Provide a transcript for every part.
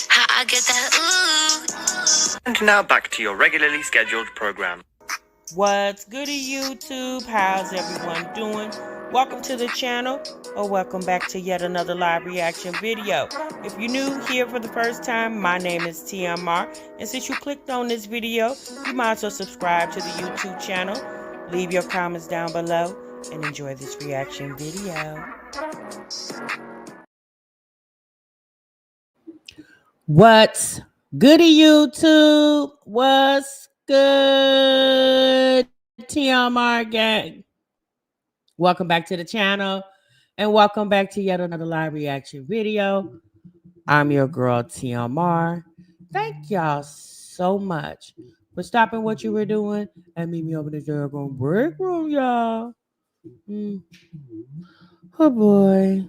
How I get that ooh. And now back to your regularly scheduled program. What's goody, YouTube? How's everyone doing? Welcome to the channel, or welcome back to yet another live reaction video. If you're new here for the first time, my name is TMR, and since you clicked on this video, you might as well subscribe to the YouTube channel, leave your comments down below, and enjoy this reaction video. What's goody, YouTube? What's good, TMR gang? Welcome back to the channel, and welcome back to yet another live reaction video. I'm your girl, TMR. Thank y'all so much for stopping what you were doing and meet me over the Dragon break room, y'all. Oh, boy.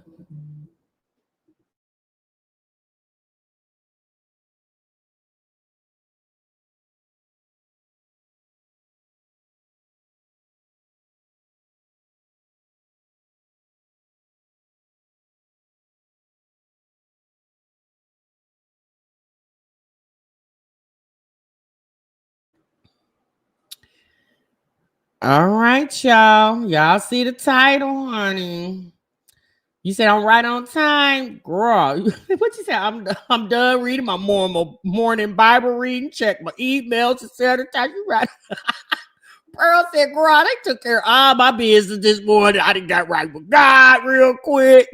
All right, y'all. Y'all see the title, honey. You said I'm right on time, girl. What you say? I'm done reading my morning Bible reading. Check my emails, etc. You right? Pearl said, "Girl, they took care of all my business this morning. I done got right with God real quick."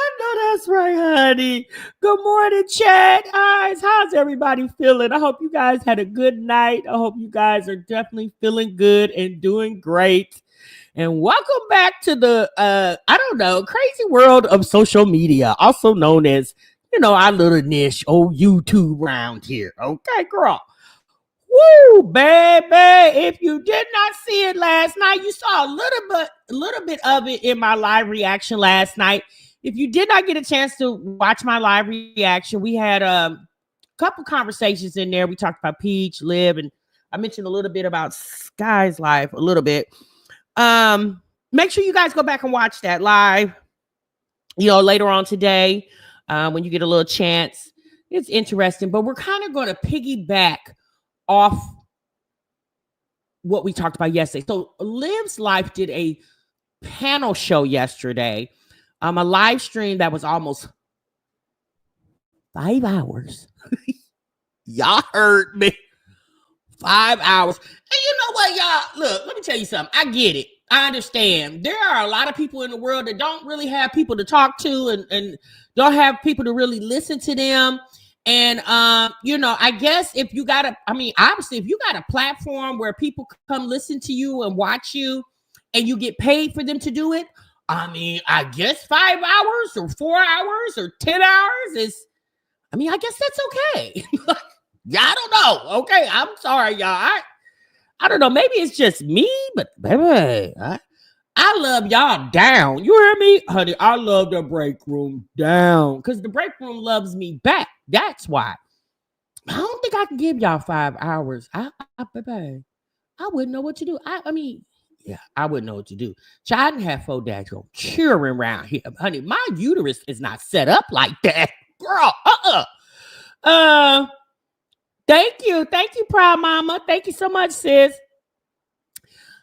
I know that's right, honey. Good morning, chat. Eyes. How's everybody feeling? I hope you guys had a good night. I hope you guys are definitely feeling good and doing great. And welcome back to the, crazy world of social media, also known as, our little niche, YouTube around here. Okay, girl. Woo, baby. If you did not see it last night, you saw a little bit of it in my live reaction last night. If you did not get a chance to watch my live reaction, we had a couple conversations in there. We talked about Peach, Liv, and I mentioned a little bit about Sky's life a little bit. Make sure you guys go back and watch that live, later on today, when you get a little chance. It's interesting, but we're kind of going to piggyback off what we talked about yesterday. So Liv's Life did a panel show yesterday, a live stream that was almost 5 hours. Y'all heard me. 5 hours. And you know what, y'all? Look, let me tell you something. I get it. I understand. There are a lot of people in the world that don't really have people to talk to and don't have people to really listen to them. And, I guess if you got obviously, if you got a platform where people come listen to you and watch you and you get paid for them to do it, I guess 5 hours or 4 hours or 10 hours is, I guess that's okay. Yeah, I don't know. Okay, I'm sorry, y'all. I don't know. Maybe it's just me, but baby, I love y'all down. You hear me? Honey, I love the break room down because the break room loves me back. That's why. I don't think I can give y'all 5 hours. Baby, I wouldn't know what to do. I wouldn't know what to do. I didn't have 4 dads go cheering around here. Honey, my uterus is not set up like that. Girl, Thank you, Proud Mama. Thank you so much, sis.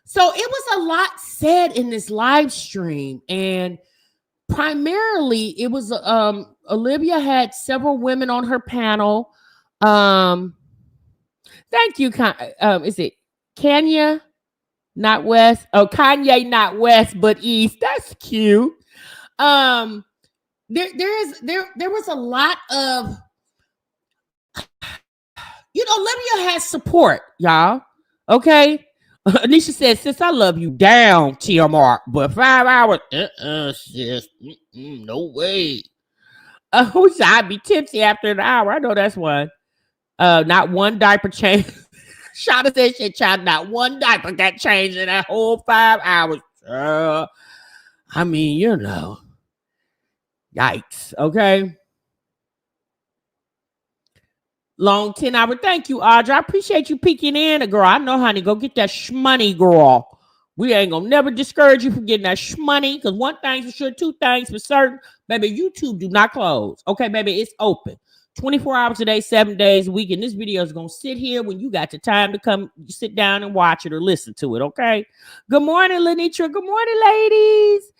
So it was a lot said in this live stream, and primarily it was Olivia had several women on her panel. Thank you. Is it Kenya, not West? Oh, Kanye, not West, but East. That's cute. There was a lot of, Olivia has support, y'all. Okay. Anisha said, "Sis, I love you down, TMR, but 5 hours, sis, no way. I'd be tipsy after an hour. I know that's one. Not one diaper change." Shada said she tried not one diaper got changed in that whole 5 hours. Yikes. Okay. Long 10-hour. Thank you, Audra. I appreciate you peeking in, girl. I know, honey. Go get that shmoney, girl. We ain't gonna never discourage you from getting that money, because one thing's for sure, two things for certain, baby, YouTube do not close. Okay, baby, it's open 24 hours a day, 7 days a week, and this video is gonna sit here when you got the time to come sit down and watch it or listen to it. Okay. Good morning, Lenitra. Good morning, ladies.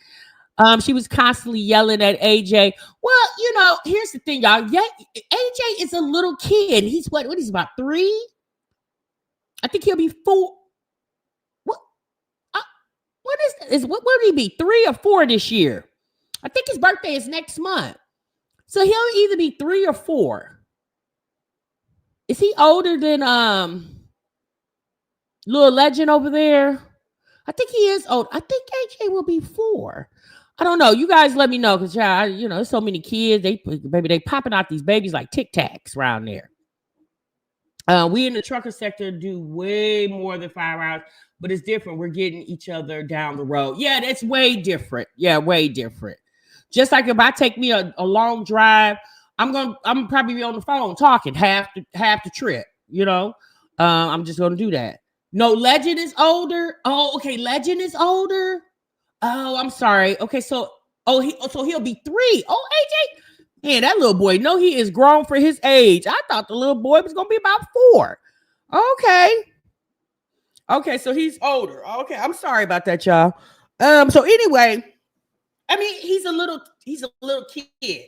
She was constantly yelling at AJ. Well, you know, here's the thing, y'all. Yeah, AJ is a little kid. He's what he's about 3. I think he'll be 4. What what would he be? 3 or 4 this year? I think his birthday is next month. So he'll either be 3 or 4. Is he older than Little Legend over there? I think he is old. I think AJ will be 4. I don't know. You guys let me know, because you know, there's so many kids. They popping out these babies like Tic Tacs around there. We in the trucker sector do way more than 5 hours, but it's different. We're getting each other down the road. Yeah, that's way different. Yeah, way different. Just like if I take me a long drive, I'm probably be on the phone talking half the trip. You know, I'm just gonna do that. No, Legend is older. Oh, okay, Legend is older. Oh, I'm sorry. Okay, so he'll be 3. Oh, AJ. Man, that little boy, no, he is grown for his age. I thought the little boy was going to be about 4. Okay, so he's older. Okay, I'm sorry about that, y'all. So anyway, I mean, he's a little kid.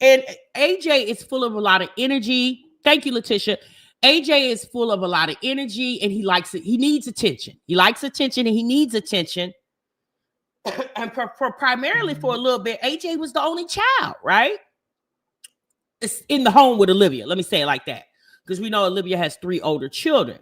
And AJ is full of a lot of energy. Thank you, Letitia. AJ is full of a lot of energy, and he likes it. He needs attention. He likes attention, and he needs attention. And primarily for a little bit, AJ was the only child, right? It's in the home with Olivia. Let me say it like that, because we know Olivia has 3 older children.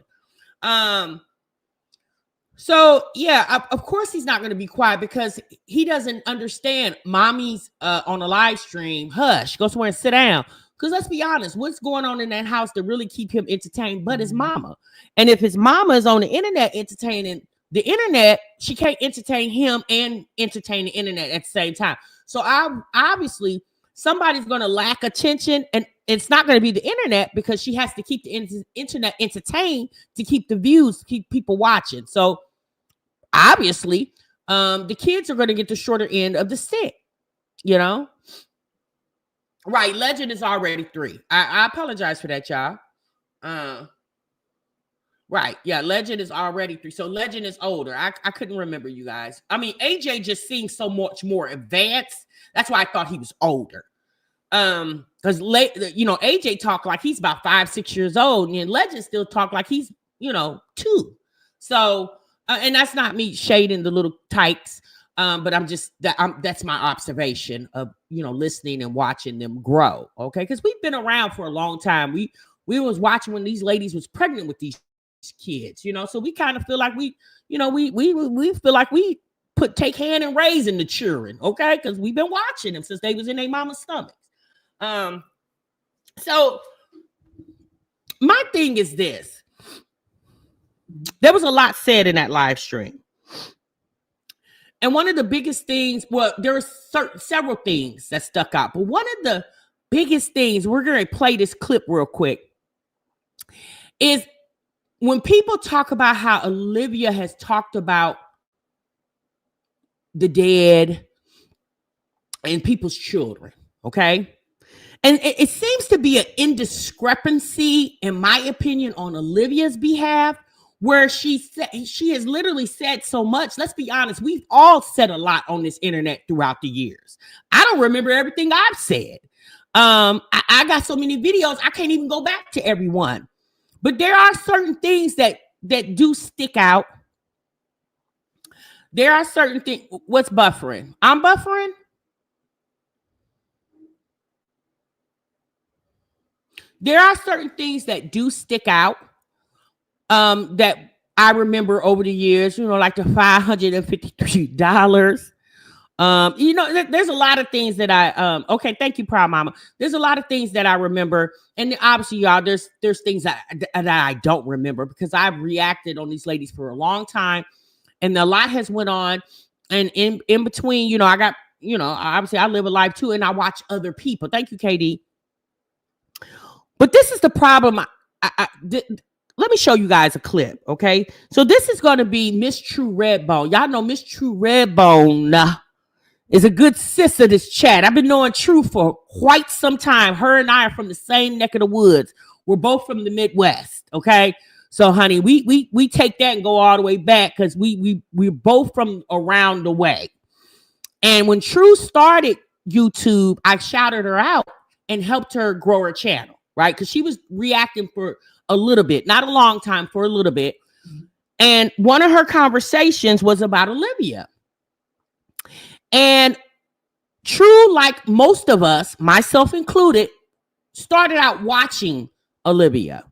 So yeah, of course he's not going to be quiet, because he doesn't understand mommy's on a live stream. Hush, go somewhere and sit down. Because let's be honest, what's going on in that house to really keep him entertained but his mama? And if his mama is on the internet entertaining the internet, she can't entertain him and entertain the internet at the same time. So obviously somebody's going to lack attention, and it's not going to be the internet, because she has to keep the internet entertained to keep the views, keep people watching. So obviously, the kids are going to get the shorter end of the stick, you know? Right. Legend is already 3. I apologize for that, y'all. Right. Yeah. Legend is already 3. So Legend is older. I couldn't remember, you guys. I mean, AJ just seems so much more advanced. That's why I thought he was older. Because you know, AJ talk like he's about 5-6 years old, and Legend still talk like he's, you know, 2. So, and that's not me shading the little tykes. But that's my observation of, you know, listening and watching them grow. Okay. Because we've been around for a long time. We was watching when these ladies was pregnant with these kids, you know, so we kind of feel like we feel like we take hand in raising the children. Okay. Because we've been watching them since they was in their mama's stomachs. So my thing is this. There was a lot said in that live stream. And one of the biggest things, well, there are several things that stuck out, but one of the biggest things, we're going to play this clip real quick, is when people talk about how Olivia has talked about the dead and people's children, okay? And it seems to be an indiscrepancy, in my opinion, on Olivia's behalf, where she has literally said so much. Let's be honest, we've all said a lot on this internet throughout the years. I don't remember everything I've said. I got so many videos, I can't even go back to everyone. But there are certain things that do stick out. There are certain things. What's buffering? I'm buffering. There are certain things that do stick out. That I remember over the years, you know, like the $553. You know, there's a lot of things that I, okay, thank you, Proud Mama. There's a lot of things that I remember. And obviously, y'all, there's things that I don't remember, because I've reacted on these ladies for a long time, and a lot has went on. And in between, you know, I got, you know, obviously I live a life too, and I watch other people. Thank you, KD. But this is the problem. let me show you guys a clip, okay? So this is going to be Miss True Redbone. Y'all know Miss True Redbone is a good sis of this chat. I've been knowing True for quite some time. Her and I are from the same neck of the woods. We're both from the Midwest, okay? So, honey, we take that and go all the way back because we're both from around the way. And when True started YouTube, I shouted her out and helped her grow her channel, right? Because she was reacting for a little bit, not a long time, for a little bit. And one of her conversations was about Olivia. And True, like most of us, myself included, started out watching Olivia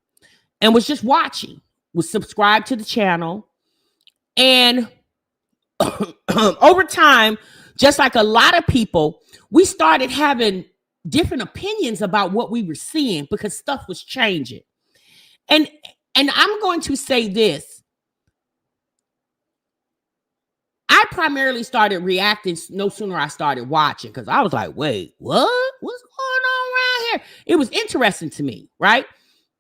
and was just watching, was subscribed to the channel. And over time, just like a lot of people, we started having different opinions about what we were seeing because stuff was changing. And I'm going to say this. I primarily started reacting no sooner I started watching because I was like, wait, what? What's going on around here? It was interesting to me, right?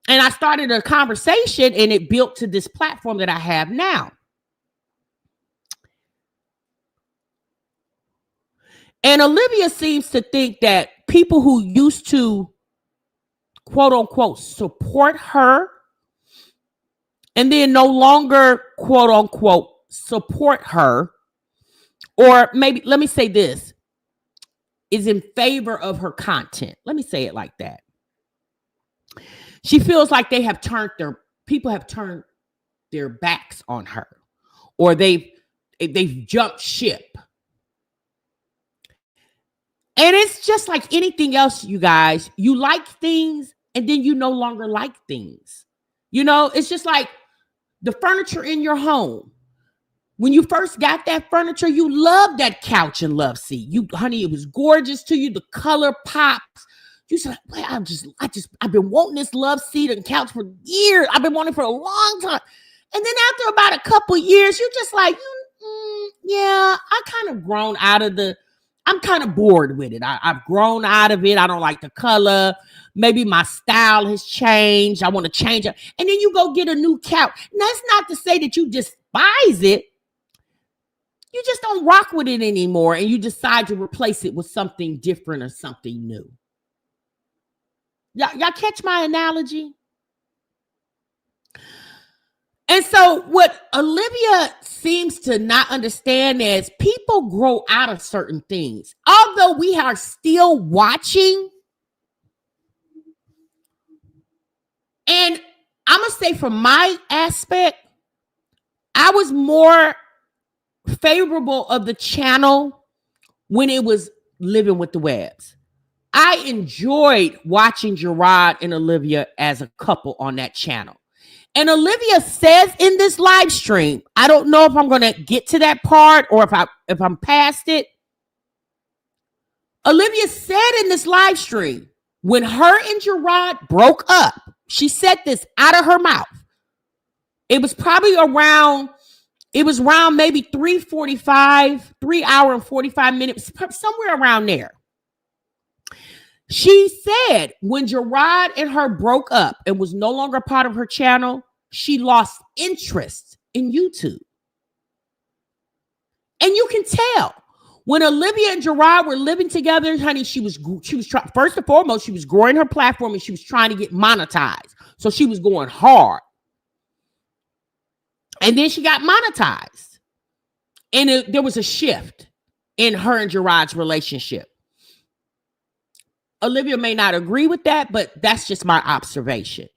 And I started a conversation and it built to this platform that I have now. And Olivia seems to think that people who used to, quote unquote, support her and then no longer, quote unquote, support her, or maybe, let me say this, is in favor of her content. Let me say it like that. She feels like people have turned their backs on her, or they've jumped ship. And it's just like anything else, you guys. You like things and then you no longer like things. You know, it's just like the furniture in your home. When you first got that furniture, you loved that couch and love seat. Honey, it was gorgeous to you. The color pops. You said, well, I've been wanting this love seat and couch for years. I've been wanting it for a long time. And then after about a couple years, you're just like, yeah, I kind of grown out of I'm kind of bored with it. I've grown out of it. I don't like the color. Maybe my style has changed. I want to change it. And then you go get a new couch. And that's not to say that you despise it. You just don't rock with it anymore. And you decide to replace it with something different or something new. Y'all catch my analogy? And so what Olivia seems to not understand is people grow out of certain things. Although we are still watching, and I'm going to say from my aspect, I was more favorable of the channel when it was Living with the Webs. I enjoyed watching Gerard and Olivia as a couple on that channel. And Olivia says in this live stream, I don't know if I'm going to get to that part or if I'm past it. Olivia said in this live stream, when her and Gerard broke up, she said this out of her mouth. It was probably around maybe 3 hour and 45 minutes, somewhere around there. She said when Gerard and her broke up and was no longer part of her channel, she lost interest in YouTube. And you can tell when Olivia and Gerard were living together, honey, she was trying, first and foremost, she was growing her platform and she was trying to get monetized. So she was going hard. And then she got monetized. And there was a shift in her and Gerard's relationship. Olivia may not agree with that, but that's just my observation.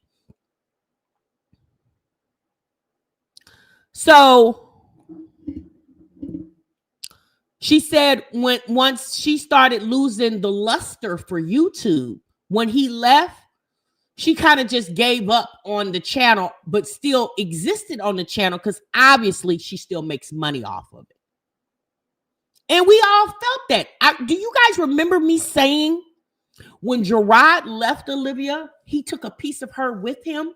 So she said once she started losing the luster for YouTube, when he left, she kind of just gave up on the channel, but still existed on the channel because obviously she still makes money off of it. And we all felt that. Do you guys remember me saying when Gerard left Olivia, he took a piece of her with him?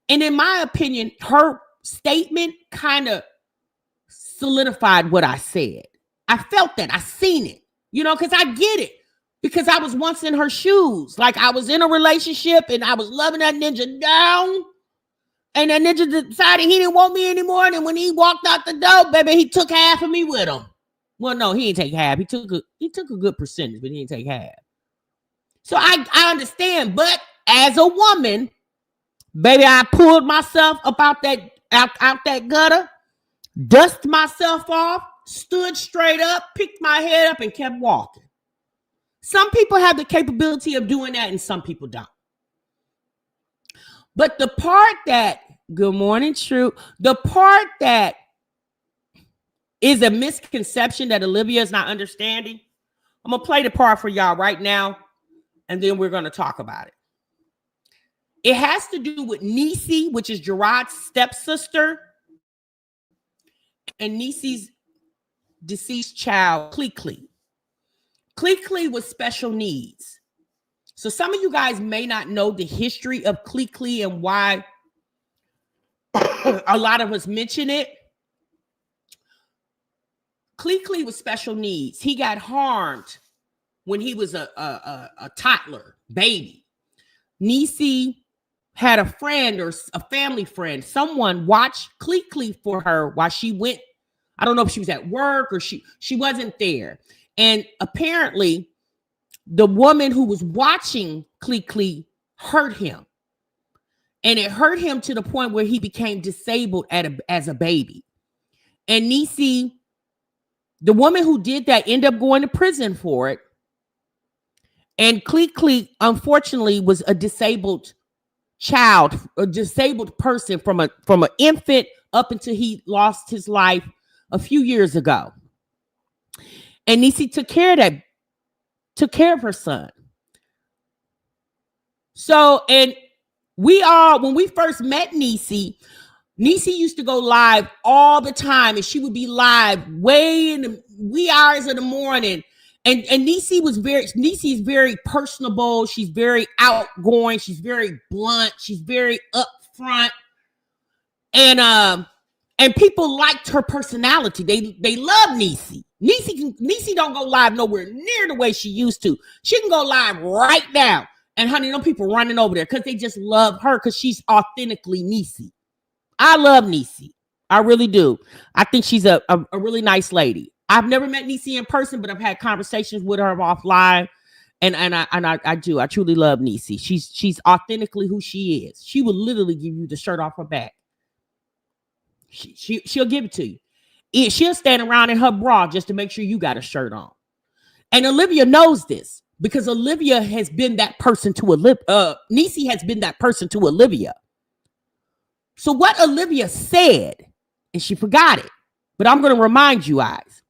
And in my opinion, her statement kind of solidified what I said. I felt that. I seen it, because I get it. Because I was once in her shoes. Like I was in a relationship and I was loving that ninja down. And that ninja decided he didn't want me anymore. And when he walked out the door, baby, he took half of me with him. Well, no, he didn't take half. He took a good percentage, but he didn't take half. So I understand. But as a woman, baby, I pulled myself up out that gutter, dusted myself off, stood straight up, picked my head up, and kept walking. Some people have the capability of doing that, and some people don't. But the part that, good morning, True, the part that is a misconception that Olivia is not understanding, I'm going to play the part for y'all right now, and then we're going to talk about it. It has to do with Niecy, which is Gerard's stepsister, and Niecy's deceased child, Clee. Clee was special needs. So some of you guys may not know the history of Clee and why a lot of us mention it. Clee was special needs. He got harmed when he was a toddler, baby. Niecy had a friend or a family friend. Someone watched Clee for her while she went. I don't know if she was at work or she wasn't there. And apparently, the woman who was watching Clee hurt him. And it hurt him to the point where he became disabled as a baby. And Niecy, the woman who did that, ended up going to prison for it. And Clee, unfortunately, was a disabled child, a disabled person from an infant up until he lost his life a few years ago. And Niecy took care of her son. So, and when we first met Niecy used to go live all the time, and she would be live way in the wee hours of the morning. And Niecy is very personable. She's very outgoing. She's very blunt. She's very upfront. And people liked her personality. They love Niecy. Niecy don't go live nowhere near the way she used to. She can go live right now. And honey, no people running over there because they just love her because she's authentically Niecy. I love Niecy. I really do. I think she's a really nice lady. I've never met Niecy in person, but I've had conversations with her offline. And I do. I truly love Niecy. She's authentically who she is. She will literally give you the shirt off her back. She'll give it to you. She'll stand around in her bra just to make sure you got a shirt on. And Olivia knows this because Olivia has been that person to Olivia. Niecy has been that person to Olivia. So what Olivia said, and she forgot it, but I'm going to remind you guys.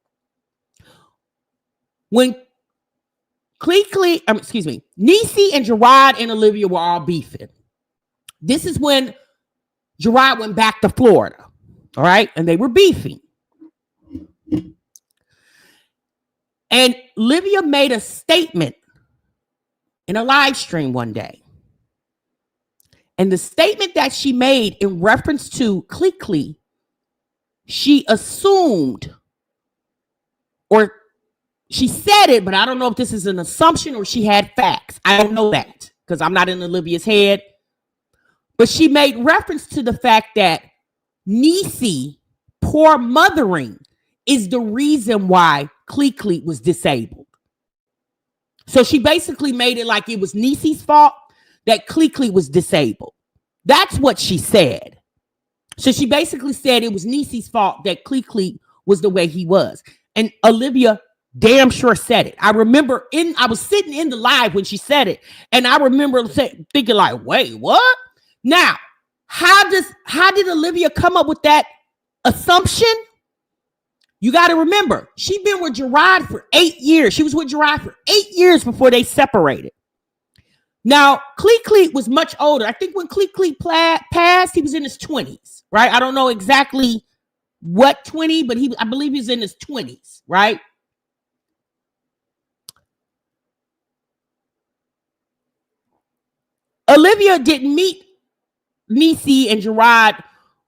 When Niecy and Gerard and Olivia were all beefing. This is when Gerard went back to Florida. All right. And they were beefing. And Olivia made a statement in a live stream one day. And the statement that she made in reference to Clee, she assumed, or she said it, but I don't know if this is an assumption or she had facts. I don't know that because I'm not in Olivia's head. But she made reference to the fact that Niecy, poor mothering, is the reason why Clee was disabled. So she basically made it like it was Niecy's fault that Clee was disabled. That's what she said. So she basically said it was Niecy's fault that Clee was the way he was. And Olivia damn sure said it. I remember I was sitting in the live when she said it. And I remember thinking like, wait, what? Now, how did Olivia come up with that assumption? You got to remember, she'd been with Gerard for 8 years. She was with Gerard for 8 years before they separated. Now, Clee was much older. I think when Clee passed, he was in his 20s, right? I don't know exactly what 20, but I believe he was in his 20s, right? Olivia didn't meet Niecy and Gerard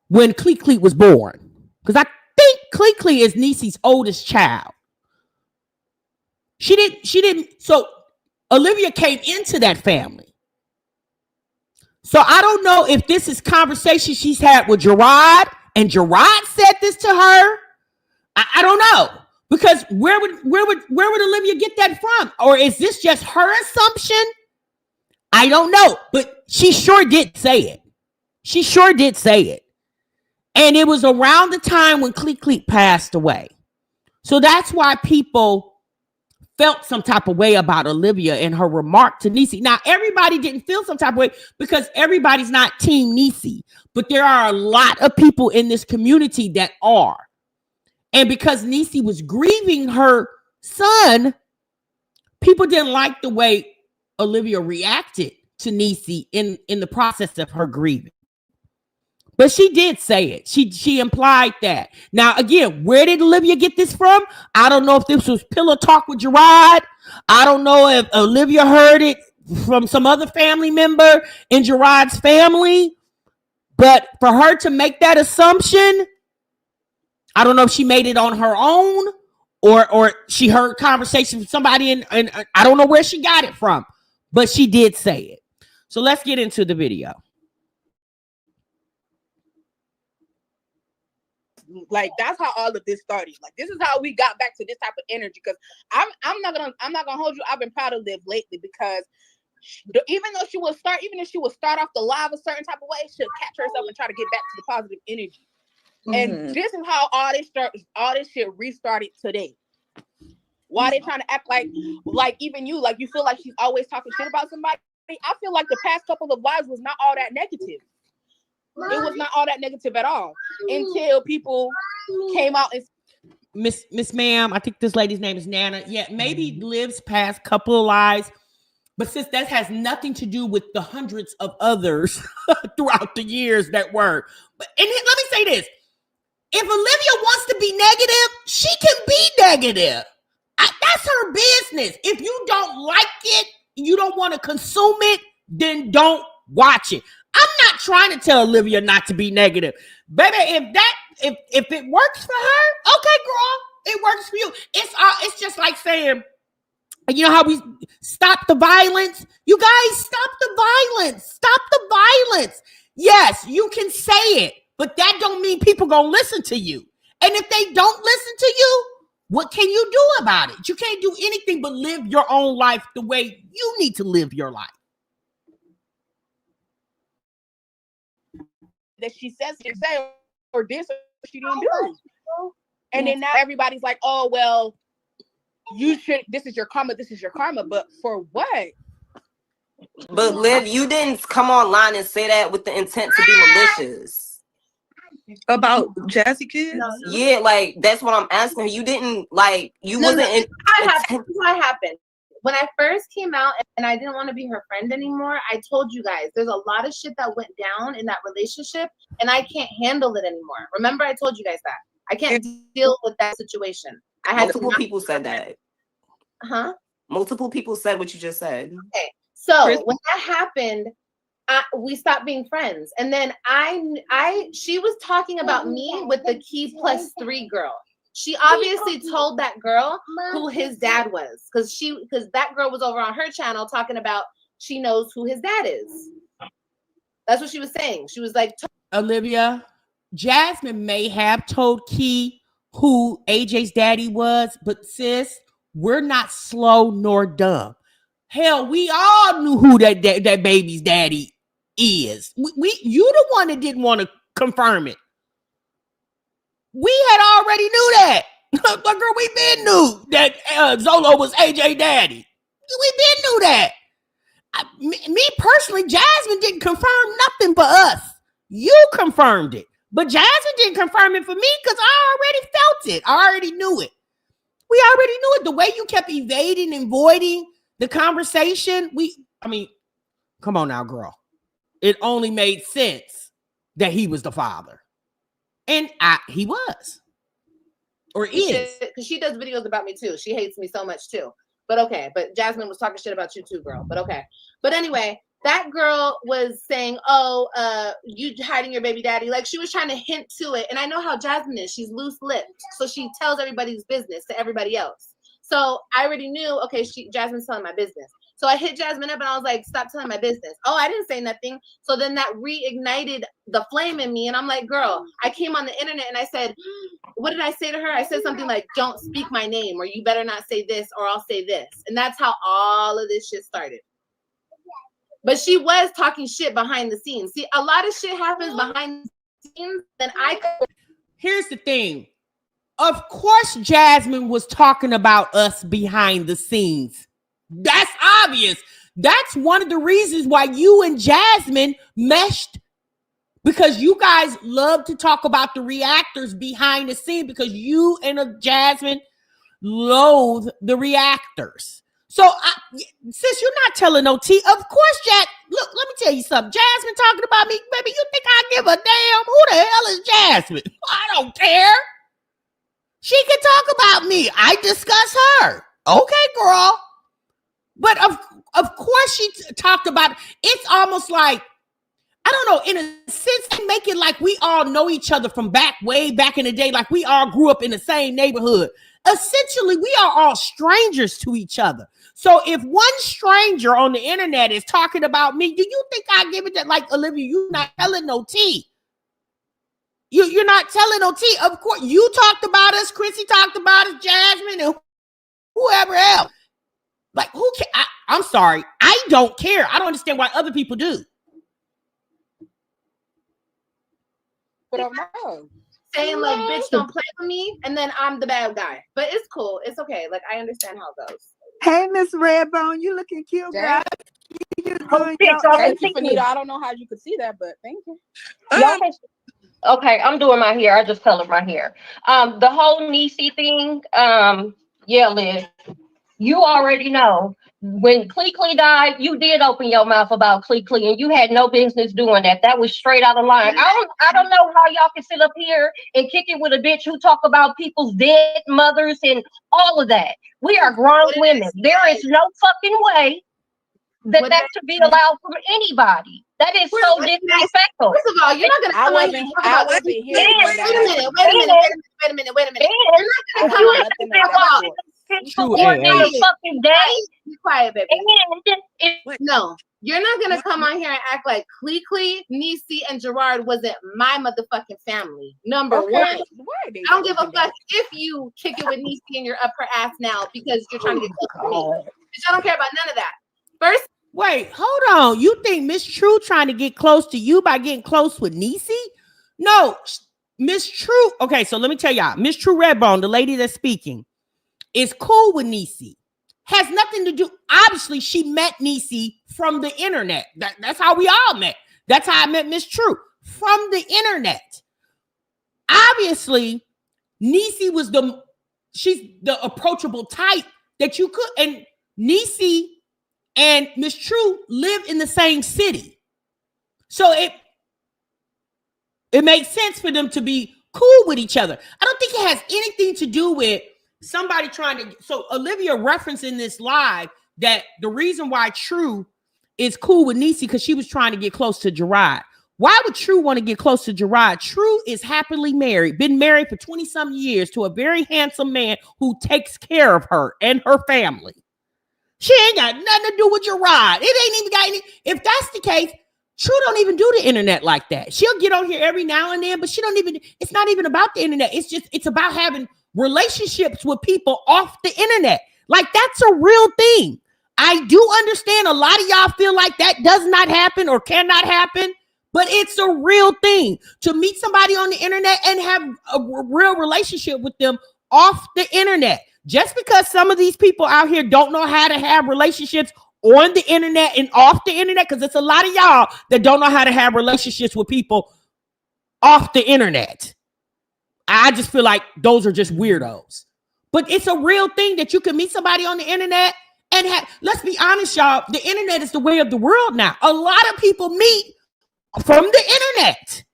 when Clee was born. Because I think Clee is Niecy's oldest child. She didn't. So Olivia came into that family. So I don't know if this is conversation she's had with Gerard, and Gerard said this to her. I don't know, because where would Olivia get that from? Or is this just her assumption? I don't know, but she sure did say it. She sure did say it. And it was around the time when Cleek Cleek passed away. So that's why people felt some type of way about Olivia and her remark to Niecy. Now, everybody didn't feel some type of way because everybody's not Team Niecy, but there are a lot of people in this community that are. And because Niecy was grieving her son, people didn't like the way Olivia reacted to Niecy in the process of her grieving. But she did say it. She implied that. Now, again, where did Olivia get this from? I don't know if this was pillow talk with Gerard. I don't know if Olivia heard it from some other family member in Gerard's family. But for her to make that assumption, I don't know if she made it on her own or she heard conversation from somebody and I don't know where she got it from. But she did say it. So let's get into the video. Like, that's how all of this started. Like, this is how we got back to this type of energy. Because I'm not gonna hold you. I've been proud of Liv lately because even if she would start off the live a certain type of way, she'll catch herself and try to get back to the positive energy. And this is how all this shit restarted today. Why they trying to act like even you, like you feel like she's always talking shit about somebody? I feel like the past couple of lives was not all that negative. It was not all that negative at all until people came out and Miss Ma'am, I think this lady's name is Nana. Yeah, maybe Liv's past couple of lives, but sis, that has nothing to do with the hundreds of others throughout the years that were. But and let me say this: if Olivia wants to be negative, she can be negative. That's her business. If you don't like it, you don't want to consume it, then don't watch it. I'm not trying to tell Olivia not to be negative. Baby, if it works for her, okay, girl, it works for you. It's just like saying, you know how we stop the violence? You guys, stop the violence. Stop the violence. Yes, you can say it, but that don't mean people gonna listen to you. And if they don't listen to you, what can you do about it? You can't do anything but live your own life the way you need to live your life. that she says she say or this or she didn't do. And then now everybody's like, oh well, you should, this is your karma, but for what? But Liv, you didn't come online and say that with the intent to be malicious. About Jazzy Kids? No. Yeah, like that's what I'm asking. You didn't wasn't. What happened? When I first came out and I didn't want to be her friend anymore, I told you guys there's a lot of shit that went down in that relationship and I can't handle it anymore. Remember, I told you guys that. I can't deal with that situation. Multiple people said that. Huh? Multiple people said what you just said. Okay. So when that happened, we stopped being friends. And then she was talking about me with the Key +3 girl. She obviously told that girl who his dad was, because that girl was over on her channel talking about she knows who his dad is. That's what she was saying. She was like, Olivia, Jasmine may have told Key who AJ's daddy was, but sis, we're not slow nor dumb. Hell, we all knew who that baby's daddy is. You the one that didn't want to confirm it. We had already knew that. But girl, we been knew that Zolo was AJ daddy. We been knew that. Me personally, Jasmine didn't confirm nothing but us. You confirmed it. But Jasmine didn't confirm it for me because I already felt it. I already knew it. We already knew it. The way you kept evading and voiding the conversation, come on now, girl. It only made sense that he was the father. And he was. Or is. Because she does videos about me too. She hates me so much too. But okay. But Jasmine was talking shit about you too, girl. But okay. But anyway, that girl was saying, you hiding your baby daddy. Like she was trying to hint to it. And I know how Jasmine is. She's loose-lipped. So she tells everybody's business to everybody else. So I already knew, okay, Jasmine's telling my business. So I hit Jasmine up and I was like, stop telling my business. Oh, I didn't say nothing. So then that reignited the flame in me. And I'm like, girl, I came on the internet and I said, what did I say to her? I said something like, don't speak my name, or you better not say this, or I'll say this. And that's how all of this shit started. But she was talking shit behind the scenes. See, a lot of shit happens behind the scenes. Then Here's the thing. Of course, Jasmine was talking about us behind the scenes. That's obvious. That's one of the reasons why you and Jasmine meshed, because you guys love to talk about the reactors behind the scene, because you and Jasmine loathe the reactors. So, sis, you're not telling no tea. Of course, Jack. Look, let me tell you something. Jasmine talking about me, baby. You think I give a damn? Who the hell is Jasmine? I don't care. She can talk about me. I discuss her. Okay, girl. But of course she talked about it. It's almost like, I don't know, in a sense, they make it like we all know each other from way back in the day, like we all grew up in the same neighborhood. Essentially, we are all strangers to each other. So if one stranger on the internet is talking about me, do you think I give it that? Like, Olivia, you're not telling no tea. You're not telling no tea. Of course, you talked about us. Chrissy talked about us. Jasmine and whoever else. Like, who can? I'm sorry. I don't care. I don't understand why other people do. But I'm not saying like, bitch, don't play with me, and then I'm the bad guy. But it's cool. It's okay. Like, I understand how it goes. Hey, Miss Redbone, you looking cute, girl. Thank you, Fanita. I don't know how you could see that, but thank you. Okay, I'm doing my hair. I just colored my hair. The whole Niecy thing, yeah, Liz, you already know. When Clee died, you did open your mouth about Clee, and you had no business doing that. That was straight out of line. I don't know how y'all can sit up here and kick it with a bitch who talk about people's dead mothers and all of that. We are grown women. There is no fucking way that should be allowed from anybody. That is so disrespectful. First of all, you're not gonna come on here. I wasn't here. Wait a minute. You're not gonna come on here about True, fucking day. Be quiet, baby. No, you're not gonna come on here and act like Clee, Niecy, and Gerard wasn't my motherfucking family. Number one, I don't give a fuck if you kick it with Niecy and you're up her ass now because you're trying to get close to me. Bitch, I don't care about none of that. First, wait, hold on. You think Miss True trying to get close to you by getting close with Niecy? No, Miss True. Okay, so let me tell y'all, Miss True Redbone, the lady that's speaking, is cool with Niecy. Has nothing to do. Obviously, she met Niecy from the internet. That's how we all met. That's how I met Miss True, from the internet. Obviously, Niecy was she's the approachable type that you could. And Niecy and Miss True live in the same city. So it makes sense for them to be cool with each other. I don't think it has anything to do with somebody trying to. So Olivia referenced in this live that the reason why True is cool with Niecy because she was trying to get close to Gerard. Why would True want to get close to Gerard? True is happily married, been married for 20-some years to a very handsome man who takes care of her and her family. She ain't got nothing to do with Gerard. It ain't even got any. If that's the case, True don't even do the internet like that. She'll get on here every now and then, but she don't even, it's not even about the internet. It's about having relationships with people off the internet. Like, that's a real thing. I do understand a lot of y'all feel like that does not happen or cannot happen, but it's a real thing to meet somebody on the internet and have a real relationship with them off the internet. Just because some of these people out here don't know how to have relationships on the internet and off the internet, because it's a lot of y'all that don't know how to have relationships with people off the internet. I just feel like those are just weirdos. But it's a real thing that you can meet somebody on the internet and have, let's be honest, y'all, the internet is the way of the world now. A lot of people meet from the internet.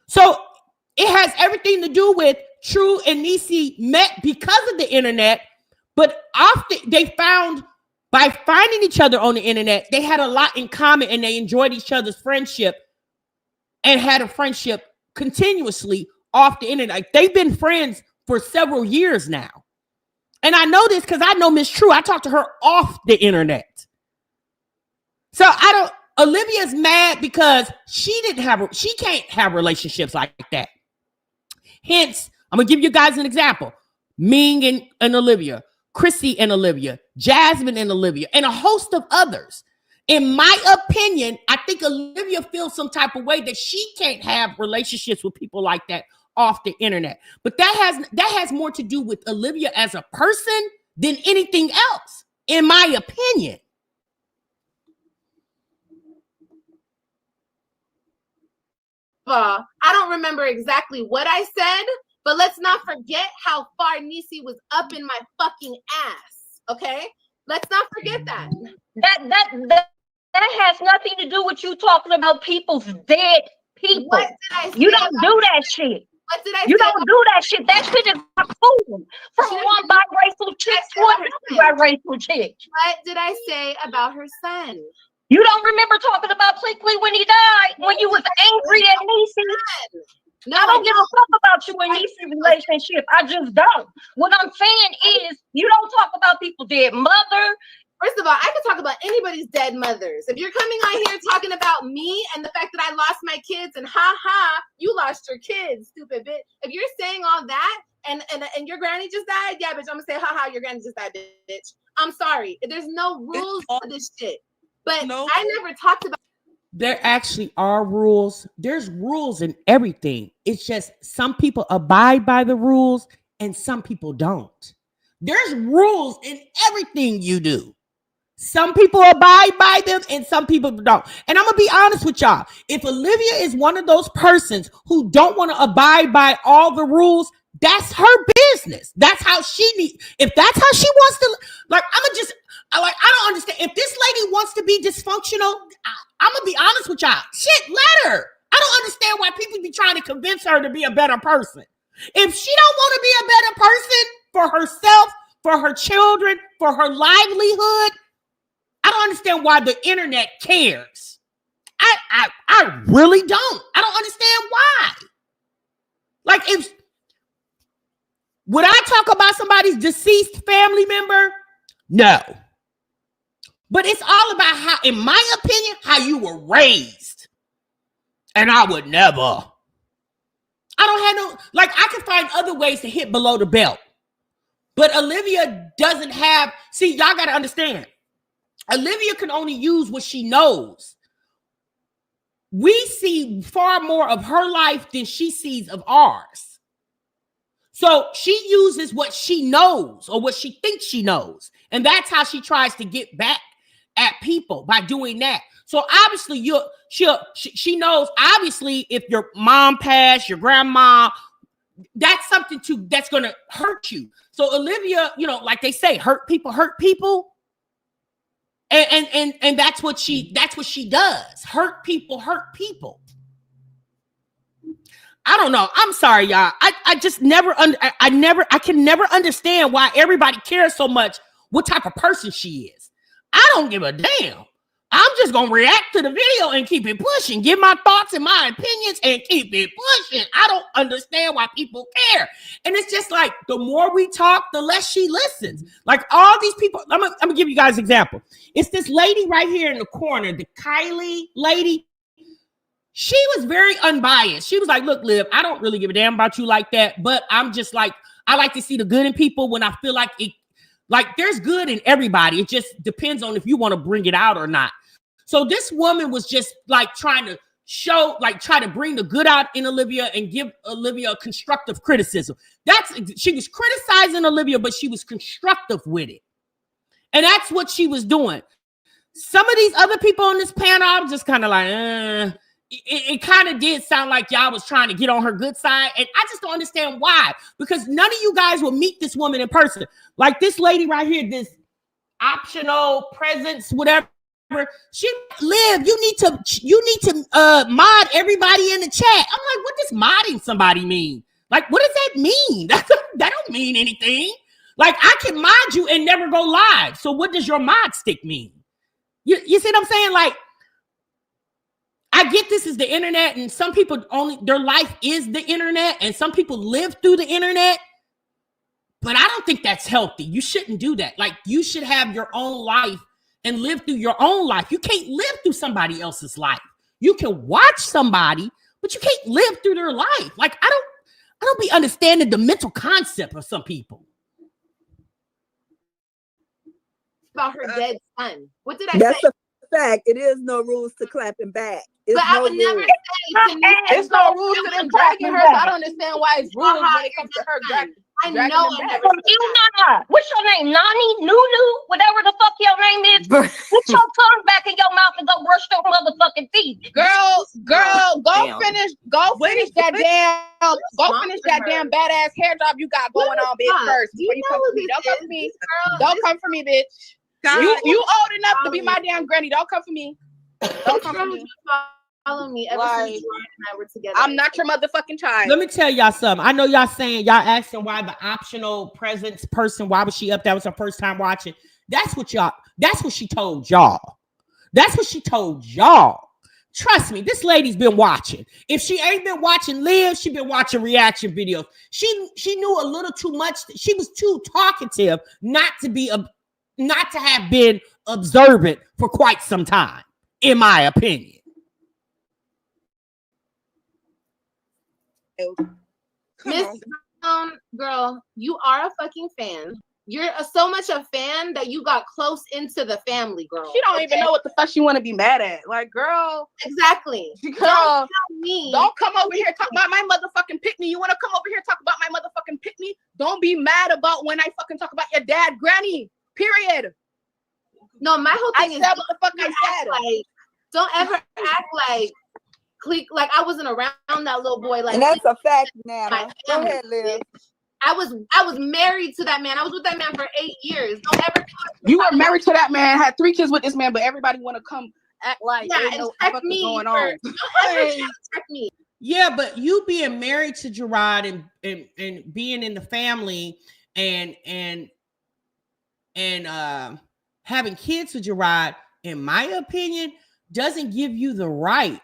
So it has everything to do with True and Niecy met because of the internet, but often they found by finding each other on the internet, they had a lot in common and they enjoyed each other's friendship and had a friendship continuously off the internet. Like, they've been friends for several years now. And I know this because I know Miss True. I talked to her off the internet. So Olivia's mad because she can't have relationships like that. Hence, I'm gonna give you guys an example. Ming and Olivia, Chrissy and Olivia, Jasmine and Olivia, and a host of others. In my opinion, I think Olivia feels some type of way that she can't have relationships with people like that off the internet. But that has more to do with Olivia as a person than anything else, in my opinion. I don't remember exactly what I said, but let's not forget how far Niecy was up in my fucking ass. Okay? Let's not forget that. That has nothing to do with you talking about people's dead people. What did I say? You don't do that shit. What did I You say? don't do that shit. That shit is not cool. From one biracial chick to another biracial chick. What did I say about her son? You don't remember talking about Plickly when he died, when you was angry at Niecy? No, I don't give a fuck about you and Niecy's relationship. I just don't. What I'm saying is, you don't talk about people's dead mother. First of all, I could talk about anybody's dead mothers. If you're coming on here talking about me and the fact that I lost my kids and you lost your kids, stupid bitch. If you're saying all that and your granny just died, yeah, bitch, I'm gonna say, your granny just died, bitch. I'm sorry. There's no rules for this shit. But no. I never talked about. There actually are rules. There's rules in everything. It's just some people abide by the rules and some people don't. There's rules in everything you do. Some people abide by them and some people don't. And I'm going to be honest with y'all. If Olivia is one of those persons who don't want to abide by all the rules, that's her business. That's how she needs. If that's how she wants to, I don't understand. If this lady wants to be dysfunctional, I'm going to be honest with y'all. Shit, let her. I don't understand why people be trying to convince her to be a better person. If she don't want to be a better person for herself, for her children, for her livelihood, I don't understand why the internet cares. I really don't. I don't understand why. Like, would I talk about somebody's deceased family member? No. But it's all about how, in my opinion, how you were raised. And I would never. I don't have I can find other ways to hit below the belt. But Olivia doesn't have, y'all got to understand. Olivia can only use what she knows. We see far more of her life than she sees of ours. So she uses what she knows or what she thinks she knows. And that's how she tries to get back at people, by doing that. So obviously she knows, obviously, if your mom passed, your grandma, that's something that's going to hurt you. So Olivia, like they say, hurt people. And that's what she does. Hurt people. I don't know. I'm sorry, y'all. I just I can never understand why everybody cares so much what type of person she is. I don't give a damn. I'm just going to react to the video and keep it pushing, give my thoughts and my opinions and keep it pushing. I don't understand why people care. And it's just like, the more we talk, the less she listens. Like all these people, I'm gonna give you guys an example. It's this lady right here in the corner, the Kylie lady. She was very unbiased. She was like, look, Liv, I don't really give a damn about you like that, but I'm just like, I like to see the good in people when I feel like it, like there's good in everybody. It just depends on if you want to bring it out or not. So this woman was just like trying to try to bring the good out in Olivia and give Olivia a constructive criticism. She was criticizing Olivia, but she was constructive with it. And that's what she was doing. Some of these other people on this panel, I was just kind of like, it kind of did sound like y'all was trying to get on her good side. And I just don't understand why. Because none of you guys will meet this woman in person. Like this lady right here, this optional presence, whatever. She Liv, you need to mod everybody in the chat. I'm like, what does modding somebody mean? Like, what does that mean? That don't mean anything. Like, I can mod you and never go live. So what does your mod stick mean? You see what I'm saying? Like, I get this is the internet, and some people their life is the internet, and some people live through the internet. But I don't think that's healthy. You shouldn't do that. Like, you should have your own life and live through your own life. You can't live through somebody else's life. You can watch somebody, but you can't live through their life. Like, I don't be understanding the mental concept of some people. About her dead son. What did I That's say? a fact. It is no rules to clapping back. It's But no I would never rules. say There's no rules to them dragging her. So I don't understand why it's rules when it comes to her dragging. I dragging know them I back. never What's your name? Nani? Nunu? Whatever the fuck your name is. Put your tongue back in your mouth and go brush your motherfucking teeth. Girl, go Damn. finish that damn badass hair job you got going on, bitch. First, before you come for me. Don't come for me. Don't come for me, bitch. You old enough to be my damn granny. Don't come for me. Don't come for me. Follow me ever Like, since Jordan and I were together. I'm not your motherfucking child. Let me tell y'all something. I know y'all saying, y'all asking why the optional presence person, why was she up? That was her first time watching. That's what she told y'all. That's what she told y'all. Trust me, this lady's been watching. If she ain't been watching Liv, she been watching reaction videos. She knew a little too much. She was too talkative not to have been observant for quite some time, in my opinion. Miss girl, you are a fucking fan. You're so much a fan that you got close into the family, girl. She don't even know what the fuck she want to be mad at. Like, girl. Exactly. Girl, don't come over here talk about my motherfucking pick-me. You want to come over here talk about my motherfucking pick-me? Don't be mad about when I fucking talk about your dad, granny. Period. No, my whole thing is what the fuck I said. Like, don't ever act like I wasn't around that little boy. Like, And that's a fact, Nana. my Go family, ahead, Liv. I was married to that man. I was with that man for 8 years. Don't ever. You were married to that man, had 3 kids with this man, but everybody want to come act like Yeah, they and know what the check fuck is me going for. on. Don't ever check me. Yeah, but you being married to Gerard and being in the family and having kids with Gerard, in my opinion, doesn't give you the right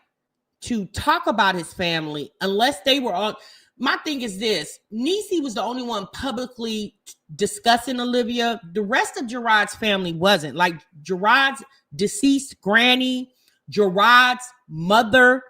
to talk about his family unless they were on. My thing is this: Niecy was the only one publicly discussing Olivia. The rest of Gerard's family wasn't. Like Gerard's deceased granny, Gerard's mother.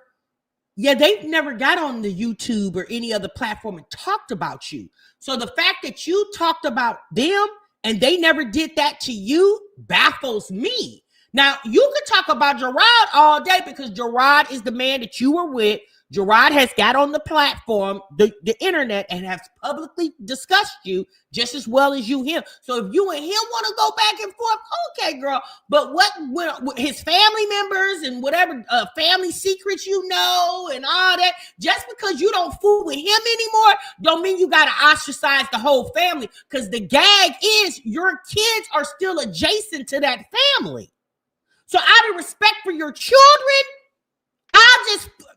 Yeah, they've never got on the YouTube or any other platform and talked about you. So the fact that you talked about them and they never did that to you baffles me. Now, you could talk about Gerard all day because Gerard is the man that you were with. Gerard has got on the platform, the internet, and has publicly discussed you just as well as you him. So if you and him want to go back and forth, okay, girl. But what his family members and whatever family secrets you know and all that, just because you don't fool with him anymore, don't mean you got to ostracize the whole family. Because the gag is your kids are still adjacent to that family. So out of respect for your children,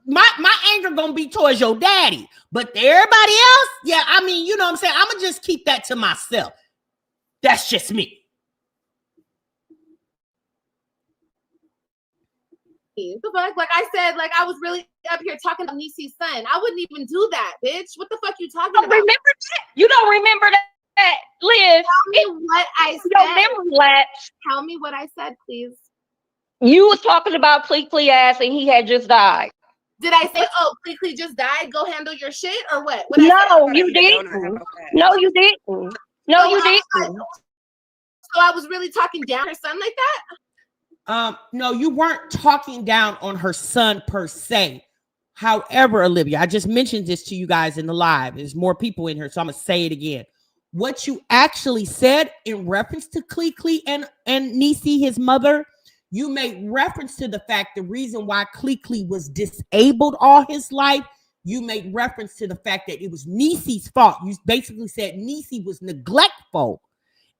my anger gonna be towards your daddy. But everybody else, yeah, I mean, you know what I'm saying? I'm gonna just keep that to myself. That's just me. The fuck? Like I said, like I was really up here talking about Niecy's son. I wouldn't even do that, bitch. What the fuck you talking about? Remember that? You don't remember that, Liz? Tell me what I said. Your memory lapse. Tell me what I said, please. You was talking about Clee ass and he had just died. Did I say, oh, Clee just died? Go handle your shit or what? No, you didn't. No, you didn't. No, you didn't. So I was really talking down her son like that? No, you weren't talking down on her son per se. However, Olivia, I just mentioned this to you guys in the live. There's more people in here, so I'm gonna say it again. What you actually said in reference to Clee and Niecy, his mother, you made reference to the fact the reason why Clee was disabled all his life. You made reference to the fact that it was Niecy's fault. You basically said Niecy was neglectful.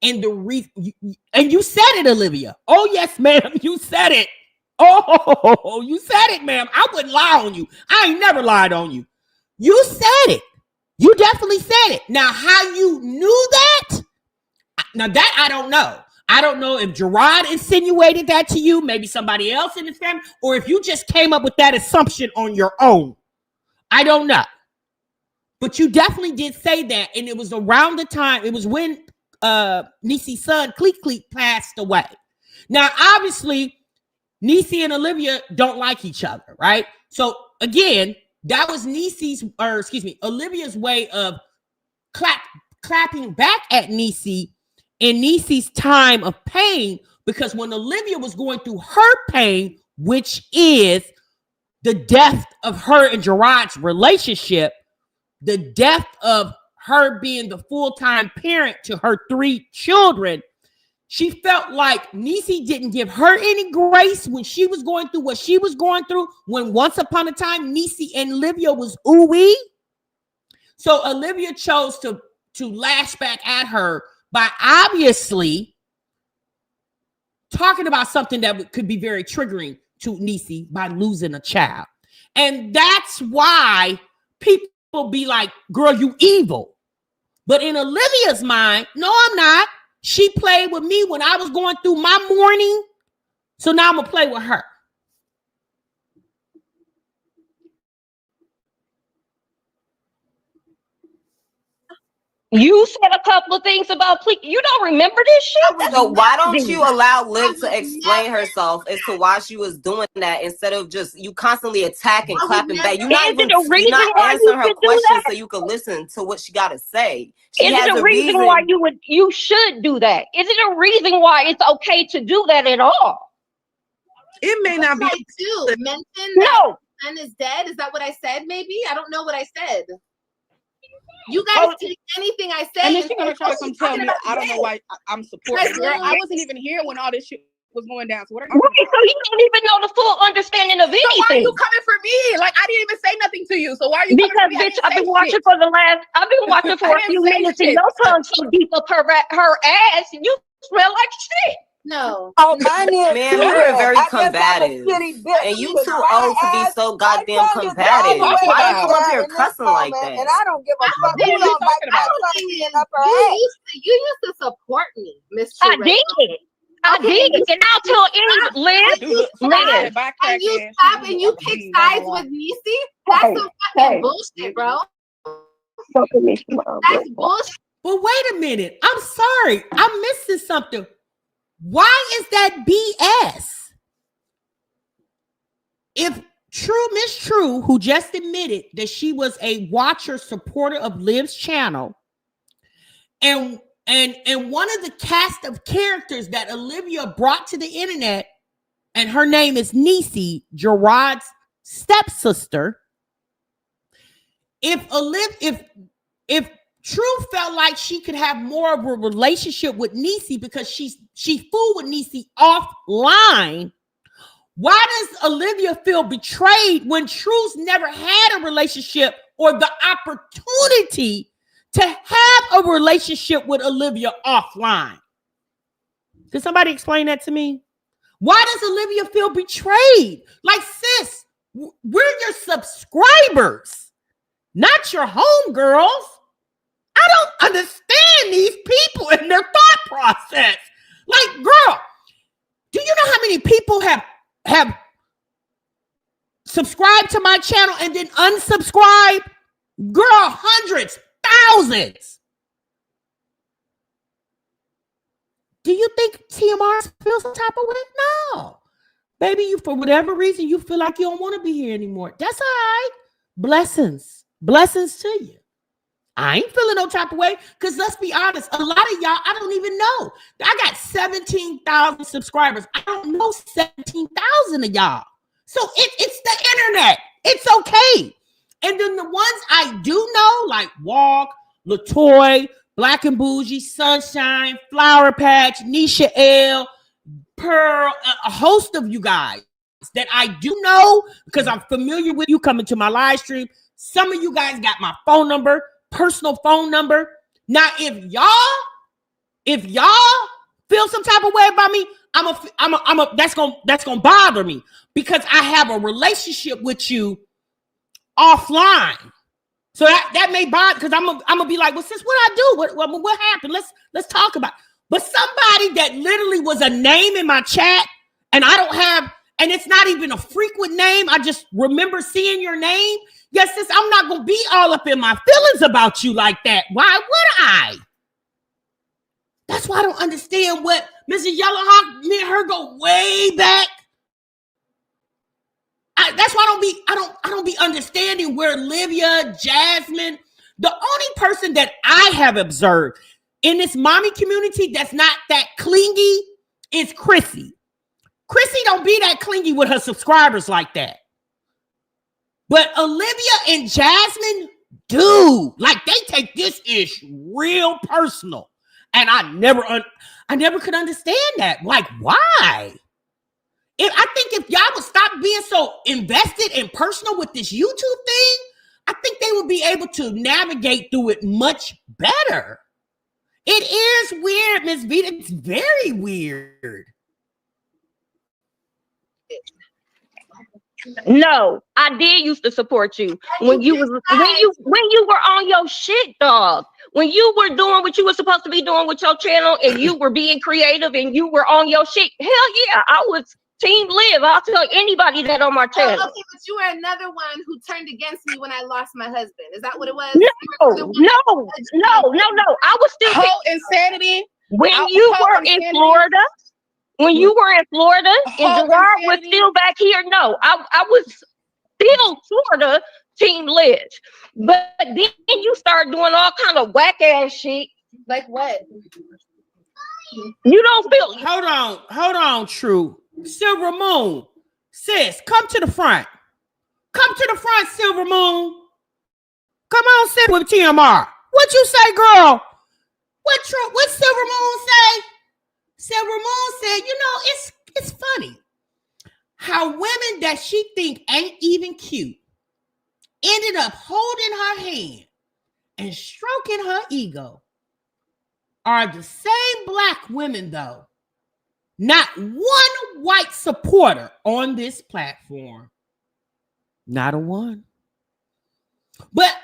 And the reason, and you said it, Olivia. Oh, yes, ma'am. You said it. Oh, you said it, ma'am. I wouldn't lie on you. I ain't never lied on you. You said it. You definitely said it. Now, how you knew that? Now, that I don't know. I don't know if Gerard insinuated that to you, maybe somebody else in his family, or if you just came up with that assumption on your own. I don't know. But you definitely did say that, and it was around the time, it was when Niecy's son, Cleek passed away. Now, obviously, Niecy and Olivia don't like each other, right? So, again, that was Olivia's way of clapping back at Niecy in Niecy's time of pain, because when Olivia was going through her pain, which is the death of her and Gerard's relationship, the death of her being the full-time parent to her 3 children, she felt like Niecy didn't give her any grace when she was going through what she was going through, when once upon a time Niecy and Olivia was ooey. So Olivia chose to lash back at her by obviously talking about something that could be very triggering to Niecy by losing a child. And that's why people be like, girl, you evil. But in Olivia's mind, no, I'm not. She played with me when I was going through my mourning. So now I'm going to play with her. You said a couple of things about you don't remember this shit? So why don't you allow Liv to explain herself as to why she was doing that instead of just you constantly attacking, clapping back? You're not even answering her questions so you can listen to what she got to say. She Is it a reason why you should do that? Is it a reason why it's okay to do that at all? It may not be. To mention no. Son is dead. Is that what I said? Maybe I don't know what I said. You guys take anything I say. And then she's gonna try to come tell me I don't know why I'm supporting. Girl, I wasn't even here when all this shit was going down. So what are you right, so you don't even know the full understanding of anything. So why are you coming for me? Like I didn't even say nothing to you. So why are you because coming for me? Bitch, I've been watching for a few minutes and your tongue so deep up her ass and you smell like shit. No. Oh, mine is. Man, you were very combative. And you too old to be so goddamn combative. Why you come up here cussing like that? And I don't give a fuck. You don't like my son up her ass. You used to support me, Miss. I did. I did. And I'll tell any Liz. And you stop and you pick sides with Niecy? That's some fucking bullshit, bro. That's bullshit. But wait a minute. I'm sorry. I'm missing something. Why is that BS? If Miss True, who just admitted that she was a watcher, supporter of Liv's channel, and one of the cast of characters that Olivia brought to the internet, and her name is Niecy, Gerard's stepsister. If True felt like she could have more of a relationship with Niecy because she fooled with Niecy offline, why does Olivia feel betrayed when True's never had a relationship or the opportunity to have a relationship with Olivia offline? Can somebody explain that to me? Why does Olivia feel betrayed? Like, sis, we're your subscribers, not your homegirls. I don't understand these people and their thought process. Like, girl, do you know how many people have subscribed to my channel and then unsubscribed? Girl, hundreds, thousands. Do you think TMR feels some type of way? No. Baby, you, for whatever reason, you feel like you don't want to be here anymore. That's all right. Blessings. Blessings to you. I ain't feeling no type of way because let's be honest, a lot of y'all, I don't even know. I got 17,000 subscribers. I don't know 17,000 of y'all. So it's the internet. It's okay. And then the ones I do know, like Walk, Latoy, Black and Bougie, Sunshine, Flower Patch, Nisha L, Pearl, a host of you guys that I do know because I'm familiar with you coming to my live stream. Some of you guys got my phone number, personal phone number. Now, if y'all feel some type of way about me, that's gonna bother me because I have a relationship with you offline. So that may bother because I'm gonna be like, well, sis, what I do? What happened? Let's talk about it. But somebody that literally was a name in my chat, and I don't have, and it's not even a frequent name. I just remember seeing your name. Yes, sis, I'm not gonna be all up in my feelings about you like that. Why would I? That's why I don't understand what Mr. Yellowhawk, me and her go way back. That's why I don't be understanding where Olivia, Jasmine, the only person that I have observed in this mommy community that's not that clingy is Chrissy. Chrissy don't be that clingy with her subscribers like that. But Olivia and Jasmine do. Like, they take this ish real personal. And I never could understand that. Like, why? I think if y'all would stop being so invested and personal with this YouTube thing, I think they would be able to navigate through it much better. It is weird, Miss Vita. It's very weird. No, I did used to support you when you were on your shit, dog. When you were doing what you were supposed to be doing with your channel and you were being creative and you were on your shit. Hell yeah, I was Team Live. I'll tell anybody that on my channel. Okay, but you were another one who turned against me when I lost my husband. Is that what it was? No. I was still whole insanity. When you were in Florida. When you were in Florida and Gerard was still back here, no, I was still Florida Team Liz. But then you start doing all kind of whack ass shit. Like what? You don't feel. Hold on, True. Silver Moon, sis, come to the front. Come to the front, Silver Moon. Come on, sit with TMR. What you say, girl? What Silver Moon say? Silver Moon said, you know, it's funny how women that she think ain't even cute ended up holding her hand and stroking her ego are the same black women, though. Not one white supporter on this platform. Not a one. But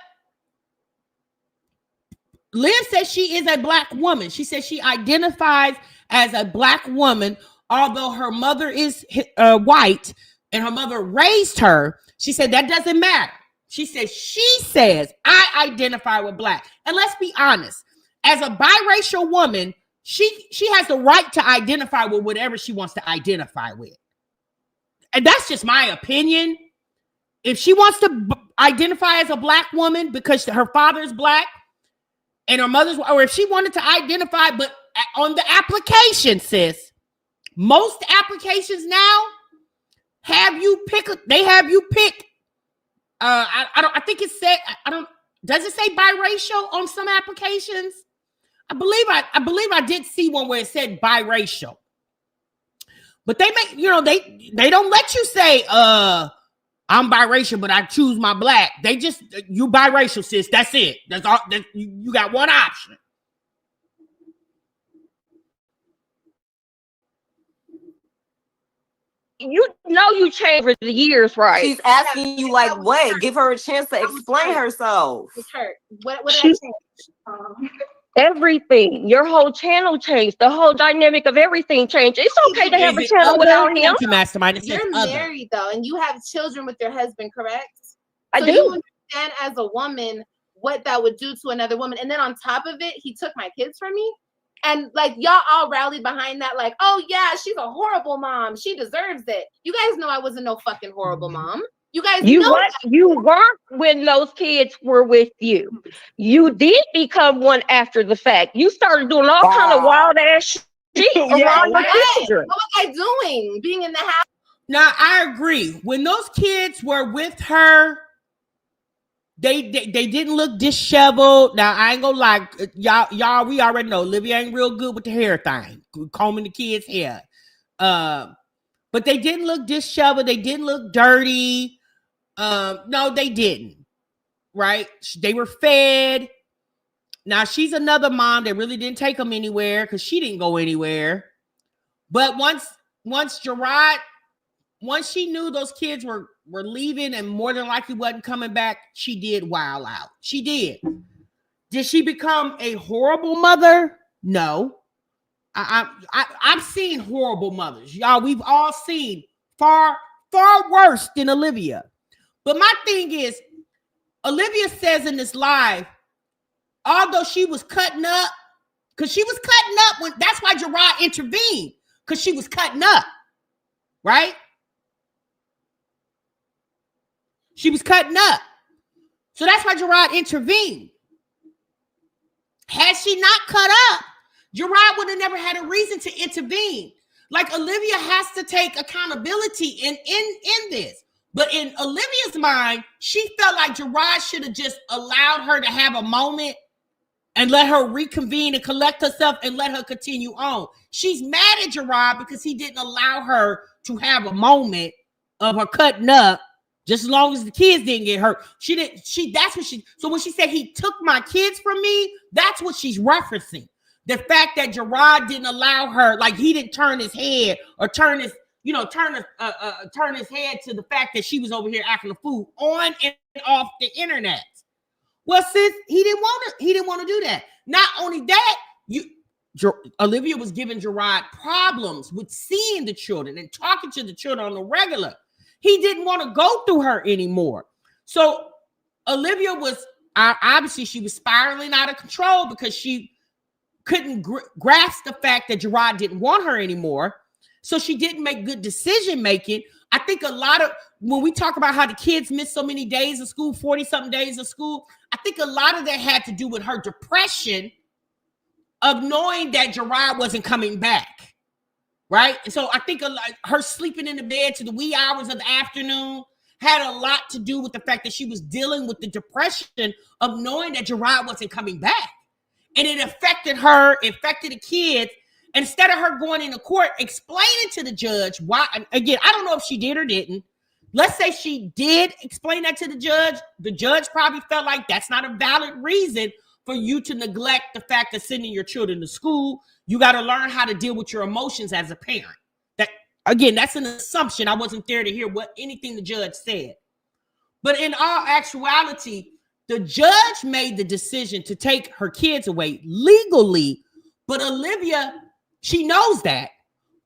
Liv says she is a black woman. She says she identifies as a black woman, although her mother is white and her mother raised her. She said that doesn't matter. She says I identify with black. And let's be honest, as a biracial woman, she has the right to identify with whatever she wants to identify with. And that's just my opinion. If she wants to identify as a black woman because her father is black and her mother's, or if she wanted to identify, but on the application, sis, most applications now have you pick. They have you pick. I think it said. Does it say biracial on some applications? I believe I did see one where it said biracial. But they make, they don't let you say I'm biracial, but I choose my black. They just, you biracial, sis. That's it. That's all. You got one option. You know you changed over the years, right? She's asking you like what? Give her a chance to explain herself. What did I change? Everything. Your whole channel changed. The whole dynamic of everything changed. It's okay to have a channel without him. Mastermind. You're married though, and you have children with your husband, correct? I do. You understand as a woman what that would do to another woman. And then on top of it, he took my kids from me. And like y'all all rallied behind that, like, oh yeah, she's a horrible mom. She deserves it. You guys know I wasn't no fucking horrible mom. You guys know that. You weren't when those kids were with you. You did become one after the fact. You started doing all kind of wild ass shit around your children. What was I doing? Being in the house. Now I agree. When those kids were with her, they didn't look disheveled. Now I ain't gonna lie, y'all. We already know Olivia ain't real good with the hair thing, combing the kids' hair. But they didn't look disheveled. They didn't look dirty. No, they didn't. Right? They were fed. Now she's another mom that really didn't take them anywhere because she didn't go anywhere. But once Gerard, once she knew those kids were leaving and more than likely wasn't coming back, she did wild out. She did. Did she become a horrible mother? No. I've seen horrible mothers. Y'all, we've all seen far worse than Olivia. But my thing is, Olivia says in this live, although she was cutting up, because she was cutting up when that's why Gerard intervened, because she was cutting up, right? She was cutting up. So that's why Gerard intervened. Had she not cut up, Gerard would have never had a reason to intervene. Like, Olivia has to take accountability in this. But in Olivia's mind, she felt like Gerard should have just allowed her to have a moment and let her reconvene and collect herself and let her continue on. She's mad at Gerard because he didn't allow her to have a moment of her cutting up, just as long as the kids didn't get hurt. So when she said he took my kids from me, that's what she's referencing. The fact that Gerard didn't allow her, like he didn't turn his head or turn his head to the fact that she was over here acting a fool on and off the internet. Well, sis, he didn't want to do that. Not only that, Olivia was giving Gerard problems with seeing the children and talking to the children on the regular. He didn't want to go through her anymore. So Olivia was obviously she was spiraling out of control because she couldn't grasp the fact that Gerard didn't want her anymore. So she didn't make good decision making. I think a lot of when we talk about how the kids miss so many days of school, 40-something days of school, I think a lot of that had to do with her depression of knowing that Gerard wasn't coming back, right? And so I think her sleeping in the bed to the wee hours of the afternoon had a lot to do with the fact that she was dealing with the depression of knowing that Gerard wasn't coming back. And it affected her, it affected the kids. Instead of her going into court explaining to the judge why, again, I don't know if she did or didn't. Let's say she did explain that to the judge. The judge probably felt like that's not a valid reason for you to neglect the fact of sending your children to school. You got to learn how to deal with your emotions as a parent. That, again, that's an assumption. I wasn't there to hear anything the judge said. But in all actuality, the judge made the decision to take her kids away legally. But Olivia, she knows that.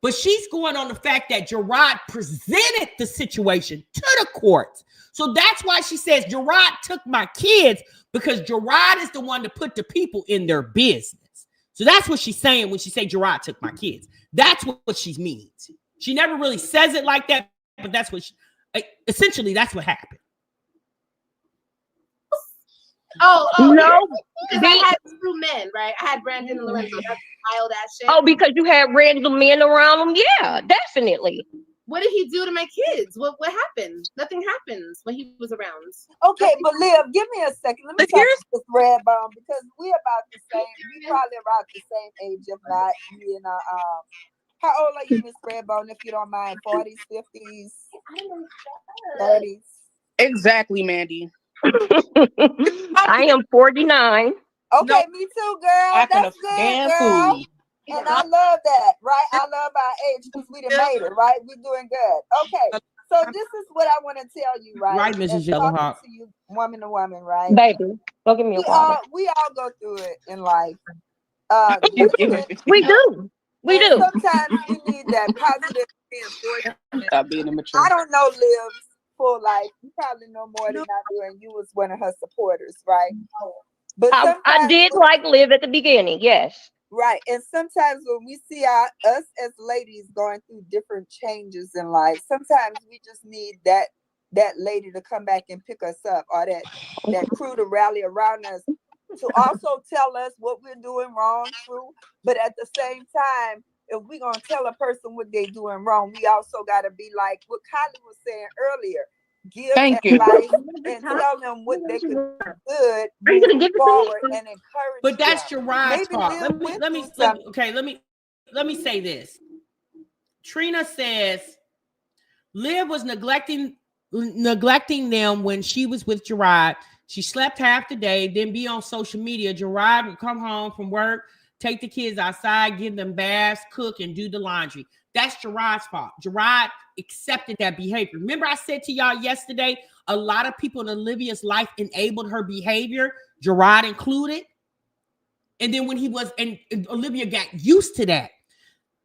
But she's going on the fact that Gerard presented the situation to the court. So that's why she says Gerard took my kids, because Gerard is the one to put the people in their business. So that's what she's saying when she says Gerard took my kids. That's what she means. She never really says it like that, but that's what essentially that's what happened. No, because I had two men, right? I had Brandon and Lorenzo. That's wild ass shit. Oh, because you had random men around them? Yeah, definitely. What did he do to my kids? What happened? Nothing happens when he was around. Okay, but Liv, give me a second. Let me talk to this red bone, because we're about the same. We probably about the same age, if not you and how old are you, Miss Redbone, if you don't mind? 40s, 50s, 30s? Exactly, Mandy. I am 49. Okay, me too, girl. That's good, girl. Food. And I love that, right? I love our age because we done made it, right? We're doing good. Okay, so this is what I want to tell you, right? Right, Mrs. Yellowhawk. To you, woman to woman, right? Baby, go give me a water. We all go through it in life. We do. We do. Sometimes we need that positive reinforcement. Stop being immature. I don't know Liv's full life. You probably know more than I do, and you was one of her supporters, right? But I did like Liv at the beginning, yes. Right, and sometimes when we see us as ladies going through different changes in life, sometimes we just need that lady to come back and pick us up, or that crew to rally around us to also tell us what we're doing wrong, true. But at the same time, if we're gonna tell a person what they're doing wrong, we also gotta be like what Kylie was saying earlier. Give advice and tell them what they could do good, move forward, and encourage. But that's Gerard's part. Let me say this. Trina says Liv was neglecting them when she was with Gerard. She slept half the day, then be on social media. Gerard would come home from work, take the kids outside, give them baths, cook, and do the laundry. That's Gerard's fault. Gerard accepted that behavior. Remember I said to y'all yesterday, a lot of people in Olivia's life enabled her behavior, Gerard included. And then when and Olivia got used to that.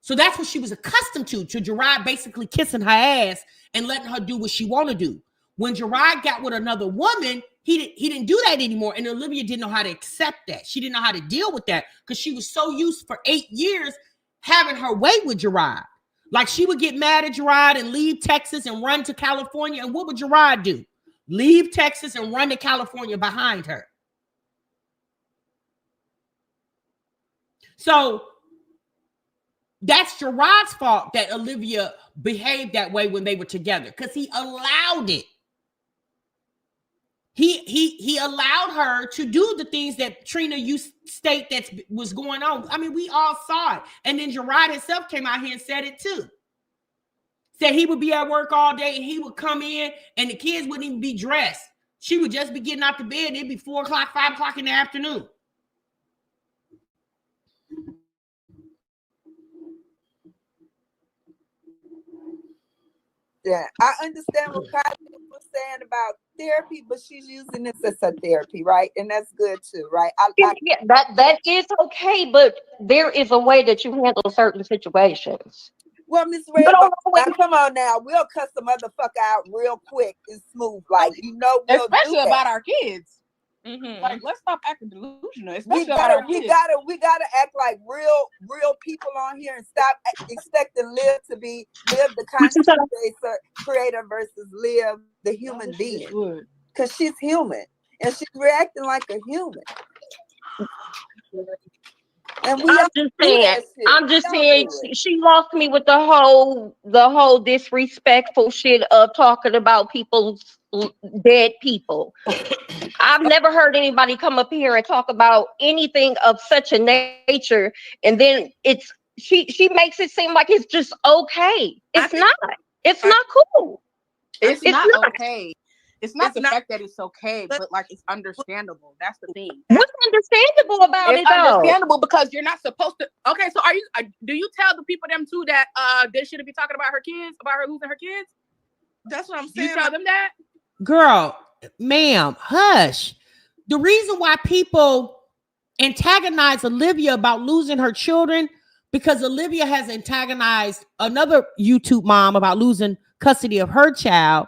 So that's what she was accustomed to Gerard basically kissing her ass and letting her do what she want to do. When Gerard got with another woman, he didn't do that anymore. And Olivia didn't know how to accept that. She didn't know how to deal with that because she was so used for 8 years having her way with Gerard. Like she would get mad at Gerard and leave Texas and run to California. And what would Gerard do? Leave Texas and run to California behind her. So that's Gerard's fault that Olivia behaved that way when they were together because he allowed it. He allowed her to do the things that Trina, you state that was going on. I mean, we all saw it. And then Gerard himself came out here and said it too. Said he would be at work all day and he would come in and the kids wouldn't even be dressed. She would just be getting out the bed. It'd be 4 o'clock, 5 o'clock in the afternoon. Yeah, I understand what Kylie was saying about therapy, but she's using this as a therapy, right? And that's good too, right? Yeah, that is okay, but there is a way that you handle certain situations. Well, Miss Red, come on now. We'll cuss the motherfucker out real quick and smooth, like we'll especially do that. about our kids. Mm-hmm. Like, let's stop acting delusional. We gotta act like real people on here and stop expecting Liv to be Liv the content creator versus Liv the human being. Because she's human and she's reacting like a human. And I'm just saying she lost me with the whole disrespectful shit of talking about people's dead people. I've never heard anybody come up here and talk about anything of such a nature, and then she makes it seem like it's just okay. It's not. It's not cool. It's not okay. It's not the fact that it's okay, but like it's understandable. That's the thing. What's understandable about it? It's understandable because you're not supposed to. Okay, so do you tell the people them too that they shouldn't be talking about her kids, about her losing her kids? That's what I'm saying. You tell them that, girl, ma'am, hush. The reason why people antagonize Olivia about losing her children because Olivia has antagonized another YouTube mom about losing custody of her child.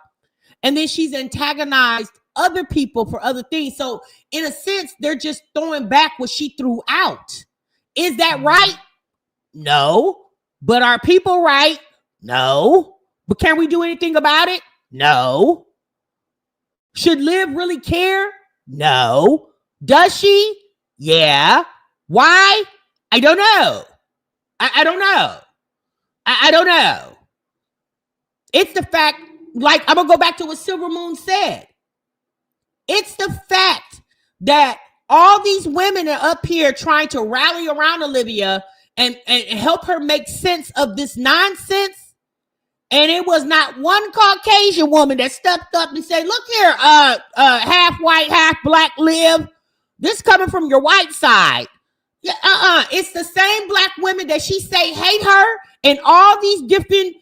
And then she's antagonized other people for other things. So in a sense, they're just throwing back what she threw out. Is that right? No. But are people right? No. But can we do anything about it? No. Should Liv really care? No. Does she? Yeah. Why? I don't know. I don't know. I don't know. It's the fact. Like, I'm going to go back to what Silver Moon said. It's the fact that all these women are up here trying to rally around Olivia and help her make sense of this nonsense. And it was not one Caucasian woman that stepped up and said, look here, half white, half black Liv. This coming from your white side. Yeah, It's the same black women that she say hate her and all these different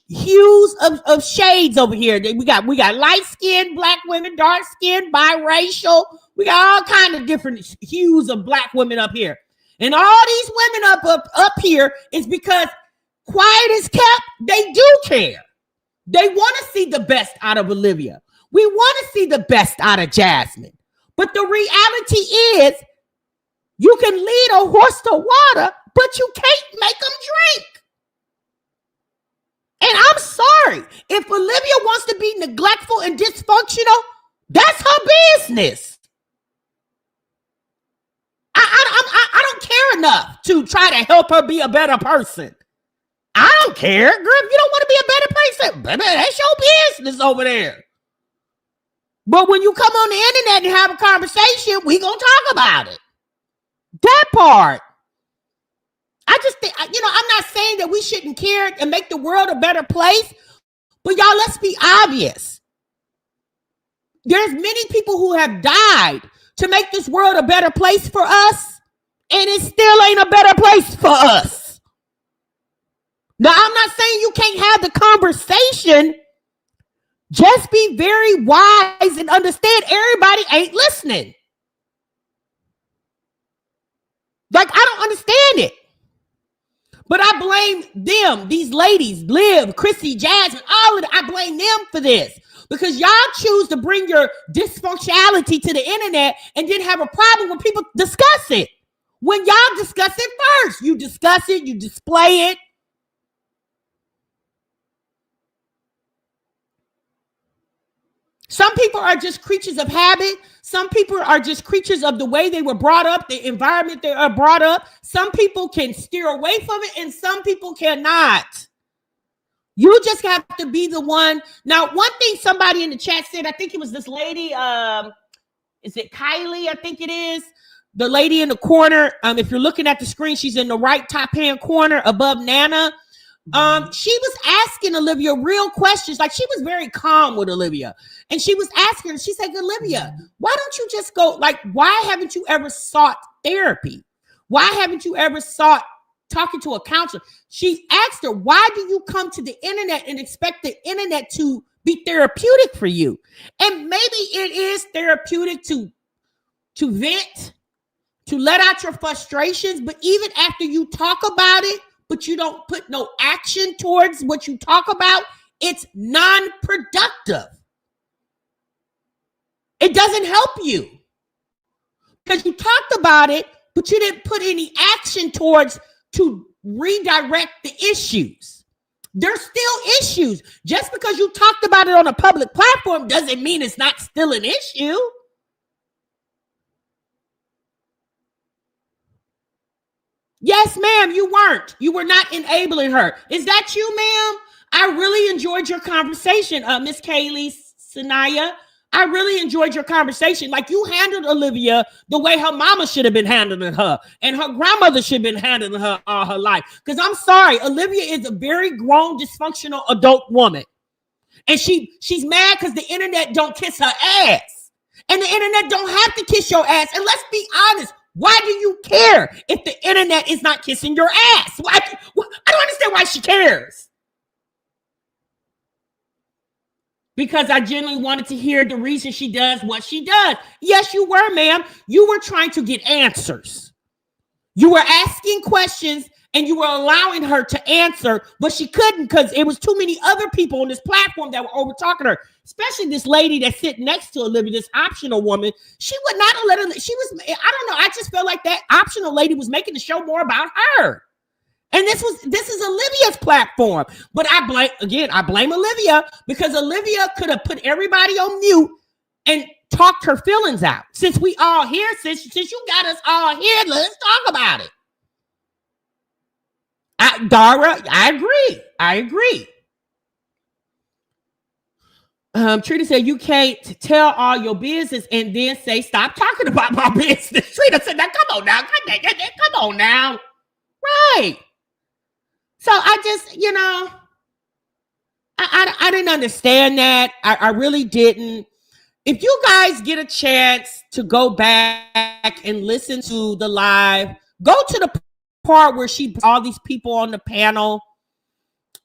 hues of shades over here. We got light-skinned black women, dark-skinned, biracial. We got all kind of different hues of black women up here. And all these women up here is because quiet is kept. They do care. They want to see the best out of Olivia. We want to see the best out of Jasmine. But the reality is you can lead a horse to water, but you can't make them drink. And I'm sorry, if Olivia wants to be neglectful and dysfunctional, that's her business. I don't care enough to try to help her be a better person. I don't care. Girl, if you don't want to be a better person, baby, that's your business over there. But when you come on the internet and have a conversation, we gonna talk about it. That part. I just think, I'm not saying that we shouldn't care and make the world a better place, but y'all, let's be obvious. There's many people who have died to make this world a better place for us, and it still ain't a better place for us. Now, I'm not saying you can't have the conversation. Just be very wise and understand everybody ain't listening. Like, I don't understand it. But I blame them, these ladies, Liv, Chrissy, Jasmine, all of them. I blame them for this. because y'all choose to bring your dysfunctionality to the internet and then have a problem when people discuss it. When y'all discuss it first, you discuss it, you display it. Some people are just creatures of habit. Some people are just creatures of the way they were brought up, the environment they are brought up. Some people can steer away from it and some people cannot. You just have to be the one. Now, one thing somebody in the chat said, I think it was this lady, is it Kylie? I think it is. The lady in the corner. If you're looking at the screen, she's in the right top hand corner above Nana. She was asking Olivia real questions. Like, she was very calm with Olivia. And she was asking her, she said, Olivia, why don't you just go, like, why haven't you ever sought therapy? Why haven't you ever sought talking to a counselor? She asked her, why do you come to the internet and expect the internet to be therapeutic for you? And maybe it is therapeutic to vent, to let out your frustrations. But even after you talk about it, but you don't put no action towards what you talk about, it's non-productive. It doesn't help you because you talked about it, but you didn't put any action towards to redirect the issues. There's still issues. Just because you talked about it on a public platform doesn't mean it's not still an issue. Yes, ma'am, you weren't. You were not enabling her. Is that you, ma'am? I really enjoyed your conversation, Miss Kaylee Sanaya. I really enjoyed your conversation. Like, you handled Olivia the way her mama should have been handling her and her grandmother should have been handling her all her life. Because I'm sorry, Olivia is a very grown, dysfunctional adult woman. And she's mad because the internet don't kiss her ass. And the internet don't have to kiss your ass. And let's be honest, why do you care if the internet is not kissing your ass? Why? I don't understand why she cares. Because I genuinely wanted to hear the reason she does what she does. Yes, you were, ma'am. You were trying to get answers. You were asking questions and you were allowing her to answer, but she couldn't because it was too many other people on this platform that were over talking to her, especially this lady that's sitting next to Olivia, this optional woman. She would not have let her, I don't know. I just felt like that optional lady was making the show more about her. And this is Olivia's platform. But I blame Olivia because Olivia could have put everybody on mute and talked her feelings out. Since we all here, since you got us all here, let's talk about it. Dara, I agree. Trina said, you can't tell all your business and then say, stop talking about my business. Trina said, now come on now. Right. So I just, I didn't understand that. I really didn't. If you guys get a chance to go back and listen to the live, go to the part where she brought all these people on the panel.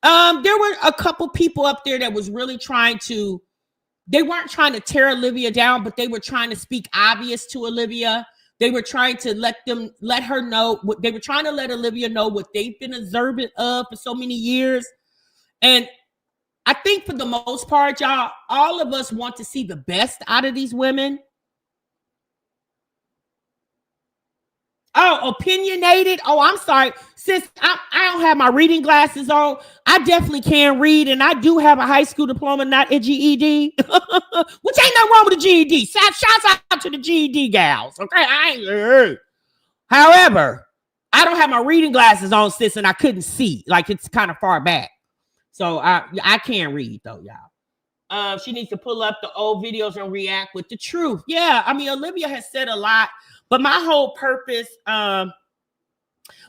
There were a couple people up there that was really they weren't trying to tear Olivia down, but they were trying to speak obvious to Olivia. They were trying to let her know what they were trying to let Olivia know what they've been observant of for so many years. And I think for the most part, y'all, all of us want to see the best out of these women. Oh, opinionated. Oh, I'm sorry. Sis, I don't have my reading glasses on. I definitely can read, and I do have a high school diploma, not a GED. Which ain't nothing wrong with a GED. Shouts out to the GED gals. Okay. However, I don't have my reading glasses on, sis, and I couldn't see. Like, it's kind of far back. So I can't read, though, y'all. She needs to pull up the old videos and react with the truth. Yeah, I mean, Olivia has said a lot. But my whole purpose, one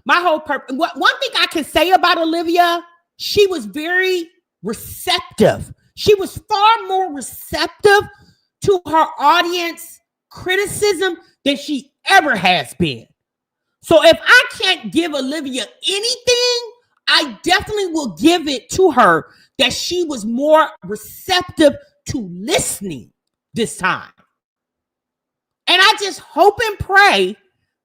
thing I can say about Olivia, she was very receptive. She was far more receptive to her audience criticism than she ever has been. So if I can't give Olivia anything, I definitely will give it to her that she was more receptive to listening this time. And I just hope and pray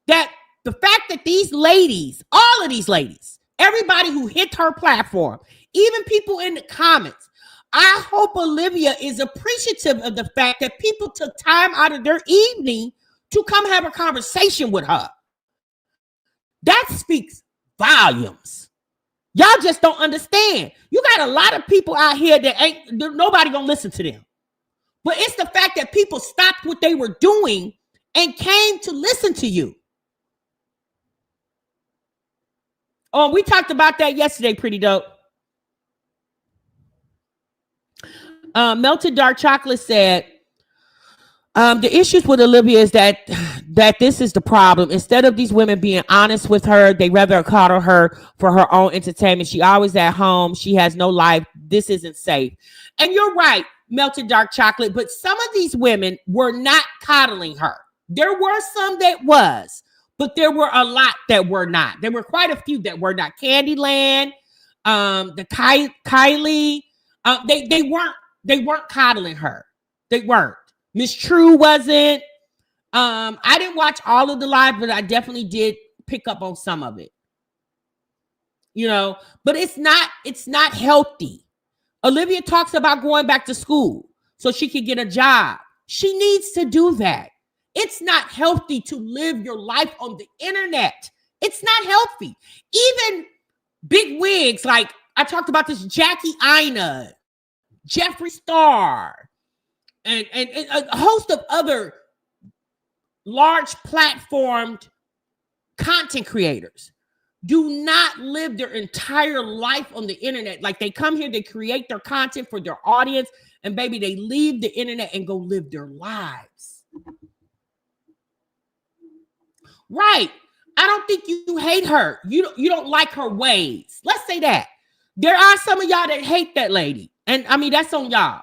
that the fact that these ladies, all of these ladies, everybody who hit her platform, even people in the comments, I hope Olivia is appreciative of the fact that people took time out of their evening to come have a conversation with her. That speaks volumes. Y'all just don't understand. You got a lot of people out here that nobody gonna listen to them. But it's the fact that people stopped what they were doing and came to listen to you. Oh, we talked about that yesterday, pretty dope. Melted Dark Chocolate said, the issues with Olivia is that this is the problem. Instead of these women being honest with her, they rather coddle her for her own entertainment. She always at home. She has no life. This isn't safe. And you're right, Melted Dark Chocolate, but some of these women were not coddling her. There were some that was, but there were a lot that were not. There were quite a few that were not. Candyland, the Kylie, they weren't coddling her. They weren't. Miss True wasn't. I didn't watch all of the live, but I definitely did pick up on some of it. You know, but it's not healthy. Olivia talks about going back to school so she can get a job. She needs to do that. It's not healthy to live your life on the internet. It's not healthy. Even big wigs, like I talked about this, Jackie Ina, Jeffree Star, and a host of other large platformed content creators do not live their entire life on the internet. Like, they come here, they create their content for their audience, and baby, they leave the internet and go live their lives. Right. I don't think you hate her. You don't like her ways. Let's say that. There are some of y'all that hate that lady. And I mean, that's on y'all.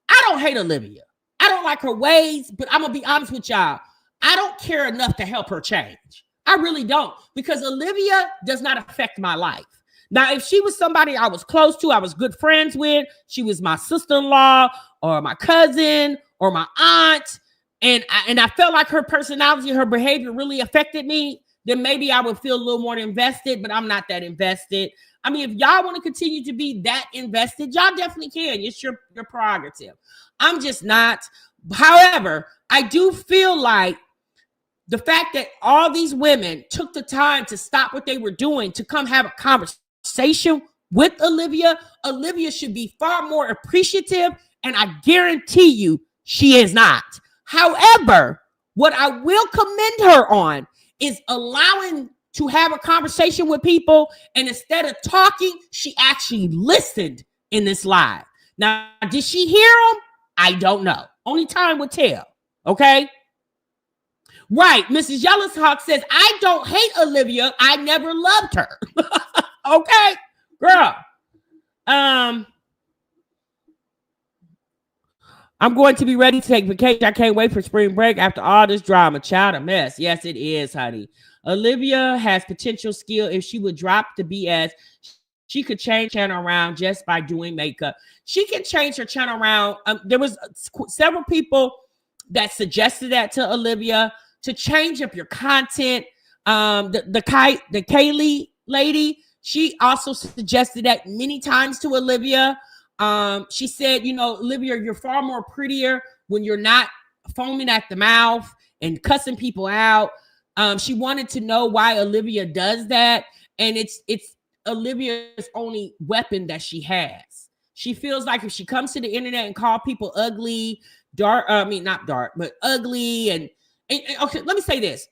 I don't hate Olivia. I don't like her ways, but I'm going to be honest with y'all. I don't care enough to help her change. I really don't, because Olivia does not affect my life. Now, if she was somebody I was close to, I was good friends with, she was my sister-in-law or my cousin or my aunt, and I felt like her personality, her behavior really affected me, then maybe I would feel a little more invested, but I'm not that invested. I mean, if y'all want to continue to be that invested, y'all definitely can. It's your prerogative. I'm just not. However, I do feel like the fact that all these women took the time to stop what they were doing to come have a conversation with Olivia should be far more appreciative, and I guarantee you she is not. However, what I will commend her on is allowing to have a conversation with people, and instead of talking, she actually listened in this live. Now, did she hear them? I don't know. Only time will tell. Okay? Right. Mrs. Yellow Hawk says, I don't hate Olivia. I never loved her. Okay, girl. I'm going to be ready to take vacation. I can't wait for spring break after all this drama. Child, a mess. Yes, it is, honey. Olivia has potential skill. If she would drop the BS, she could change her channel around just by doing makeup. She can change her channel around. There was several people that suggested that to Olivia, to change up your content. The Kaylee lady, she also suggested that many times to Olivia. She said, you know, Olivia, you're far more prettier when you're not foaming at the mouth and cussing people out. She wanted to know why Olivia does that. And it's Olivia's only weapon that she has. She feels like if she comes to the internet and call people ugly, not dark, but ugly. And okay, let me say this.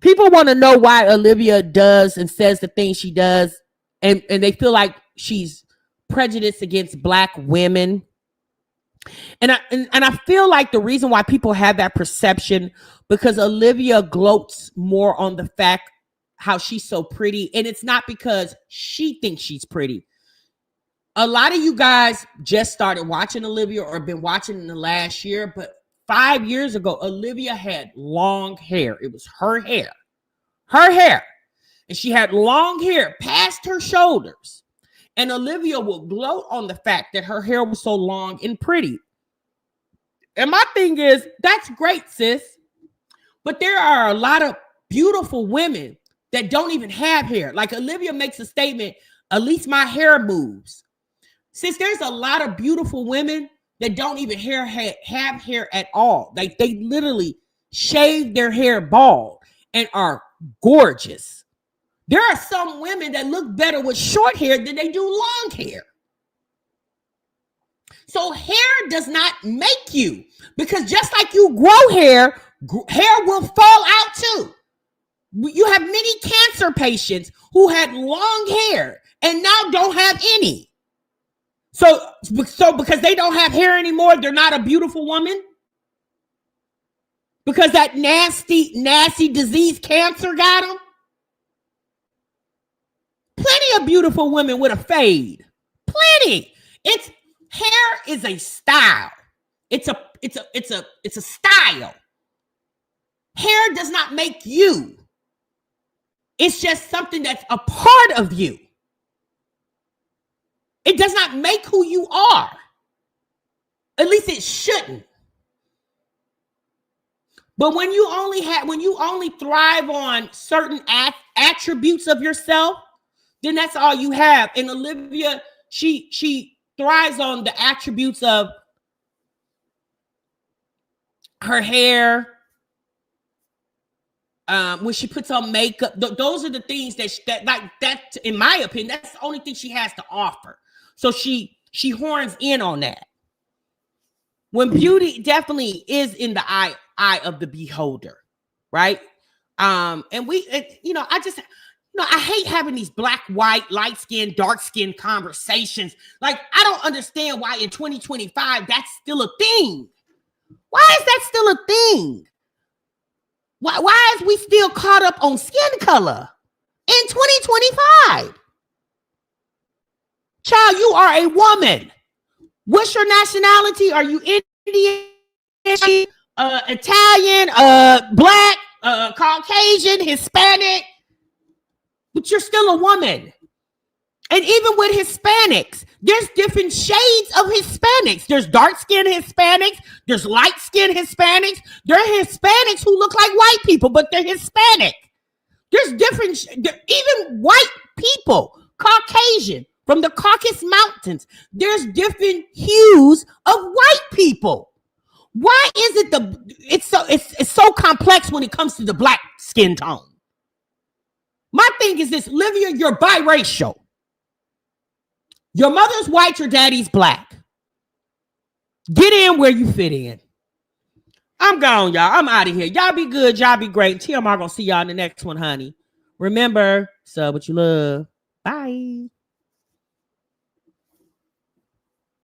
People want to know why Olivia does and says the things she does. And they feel like she's prejudiced against Black women. And I feel like the reason why people have that perception, because Olivia gloats more on the fact how she's so pretty. And it's not because she thinks she's pretty. A lot of you guys just started watching Olivia or been watching in the last year, but 5 years ago, Olivia had long hair. It was her hair. And she had long hair past her shoulders. And Olivia will gloat on the fact that her hair was so long and pretty. And my thing is, that's great, sis. But there are a lot of beautiful women that don't even have hair. Like Olivia makes a statement, at least my hair moves. Since there's a lot of beautiful women that don't even have hair at all. Like they literally shave their hair bald and are gorgeous. There are some women that look better with short hair than they do long hair. So hair does not make you, because just like you grow hair, hair will fall out too. You have many cancer patients who had long hair and now don't have any. So because they don't have hair anymore, they're not a beautiful woman? Because that nasty disease cancer got them? Plenty of beautiful women with a fade. Plenty. Hair is a style. It's a style. Hair does not make you. It's just something that's a part of you. It does not make who you are. At least it shouldn't. But when you only thrive on certain attributes of yourself, then that's all you have. And Olivia, she thrives on the attributes of her hair. When she puts on makeup, those are the things that, in my opinion, that's the only thing she has to offer. So she horns in on that. When beauty definitely is in the eye of the beholder, right? I hate having these black, white, light skin, dark skin conversations. Like, I don't understand why in 2025 that's still a thing. Why is that still a thing? Why is we still caught up on skin color in 2025? Child, you are a woman. What's your nationality? Are you Indian, Italian, black, Caucasian, Hispanic? But you're still a woman. And even with Hispanics, there's different shades of Hispanics. There's dark-skinned Hispanics. There's light-skinned Hispanics. There are Hispanics who look like white people, but they're Hispanic. There's different, even white people, Caucasian, from the Caucasus Mountains. There's different hues of white people. Why is it it's so complex when it comes to the black skin tone? My thing is this, Olivia, you're biracial. Your mother's white, your daddy's black. Get in where you fit in. I'm gone, y'all. I'm out of here. Y'all be good. Y'all be great. TMR gonna see y'all in the next one, honey. Remember, sub what you love. Bye.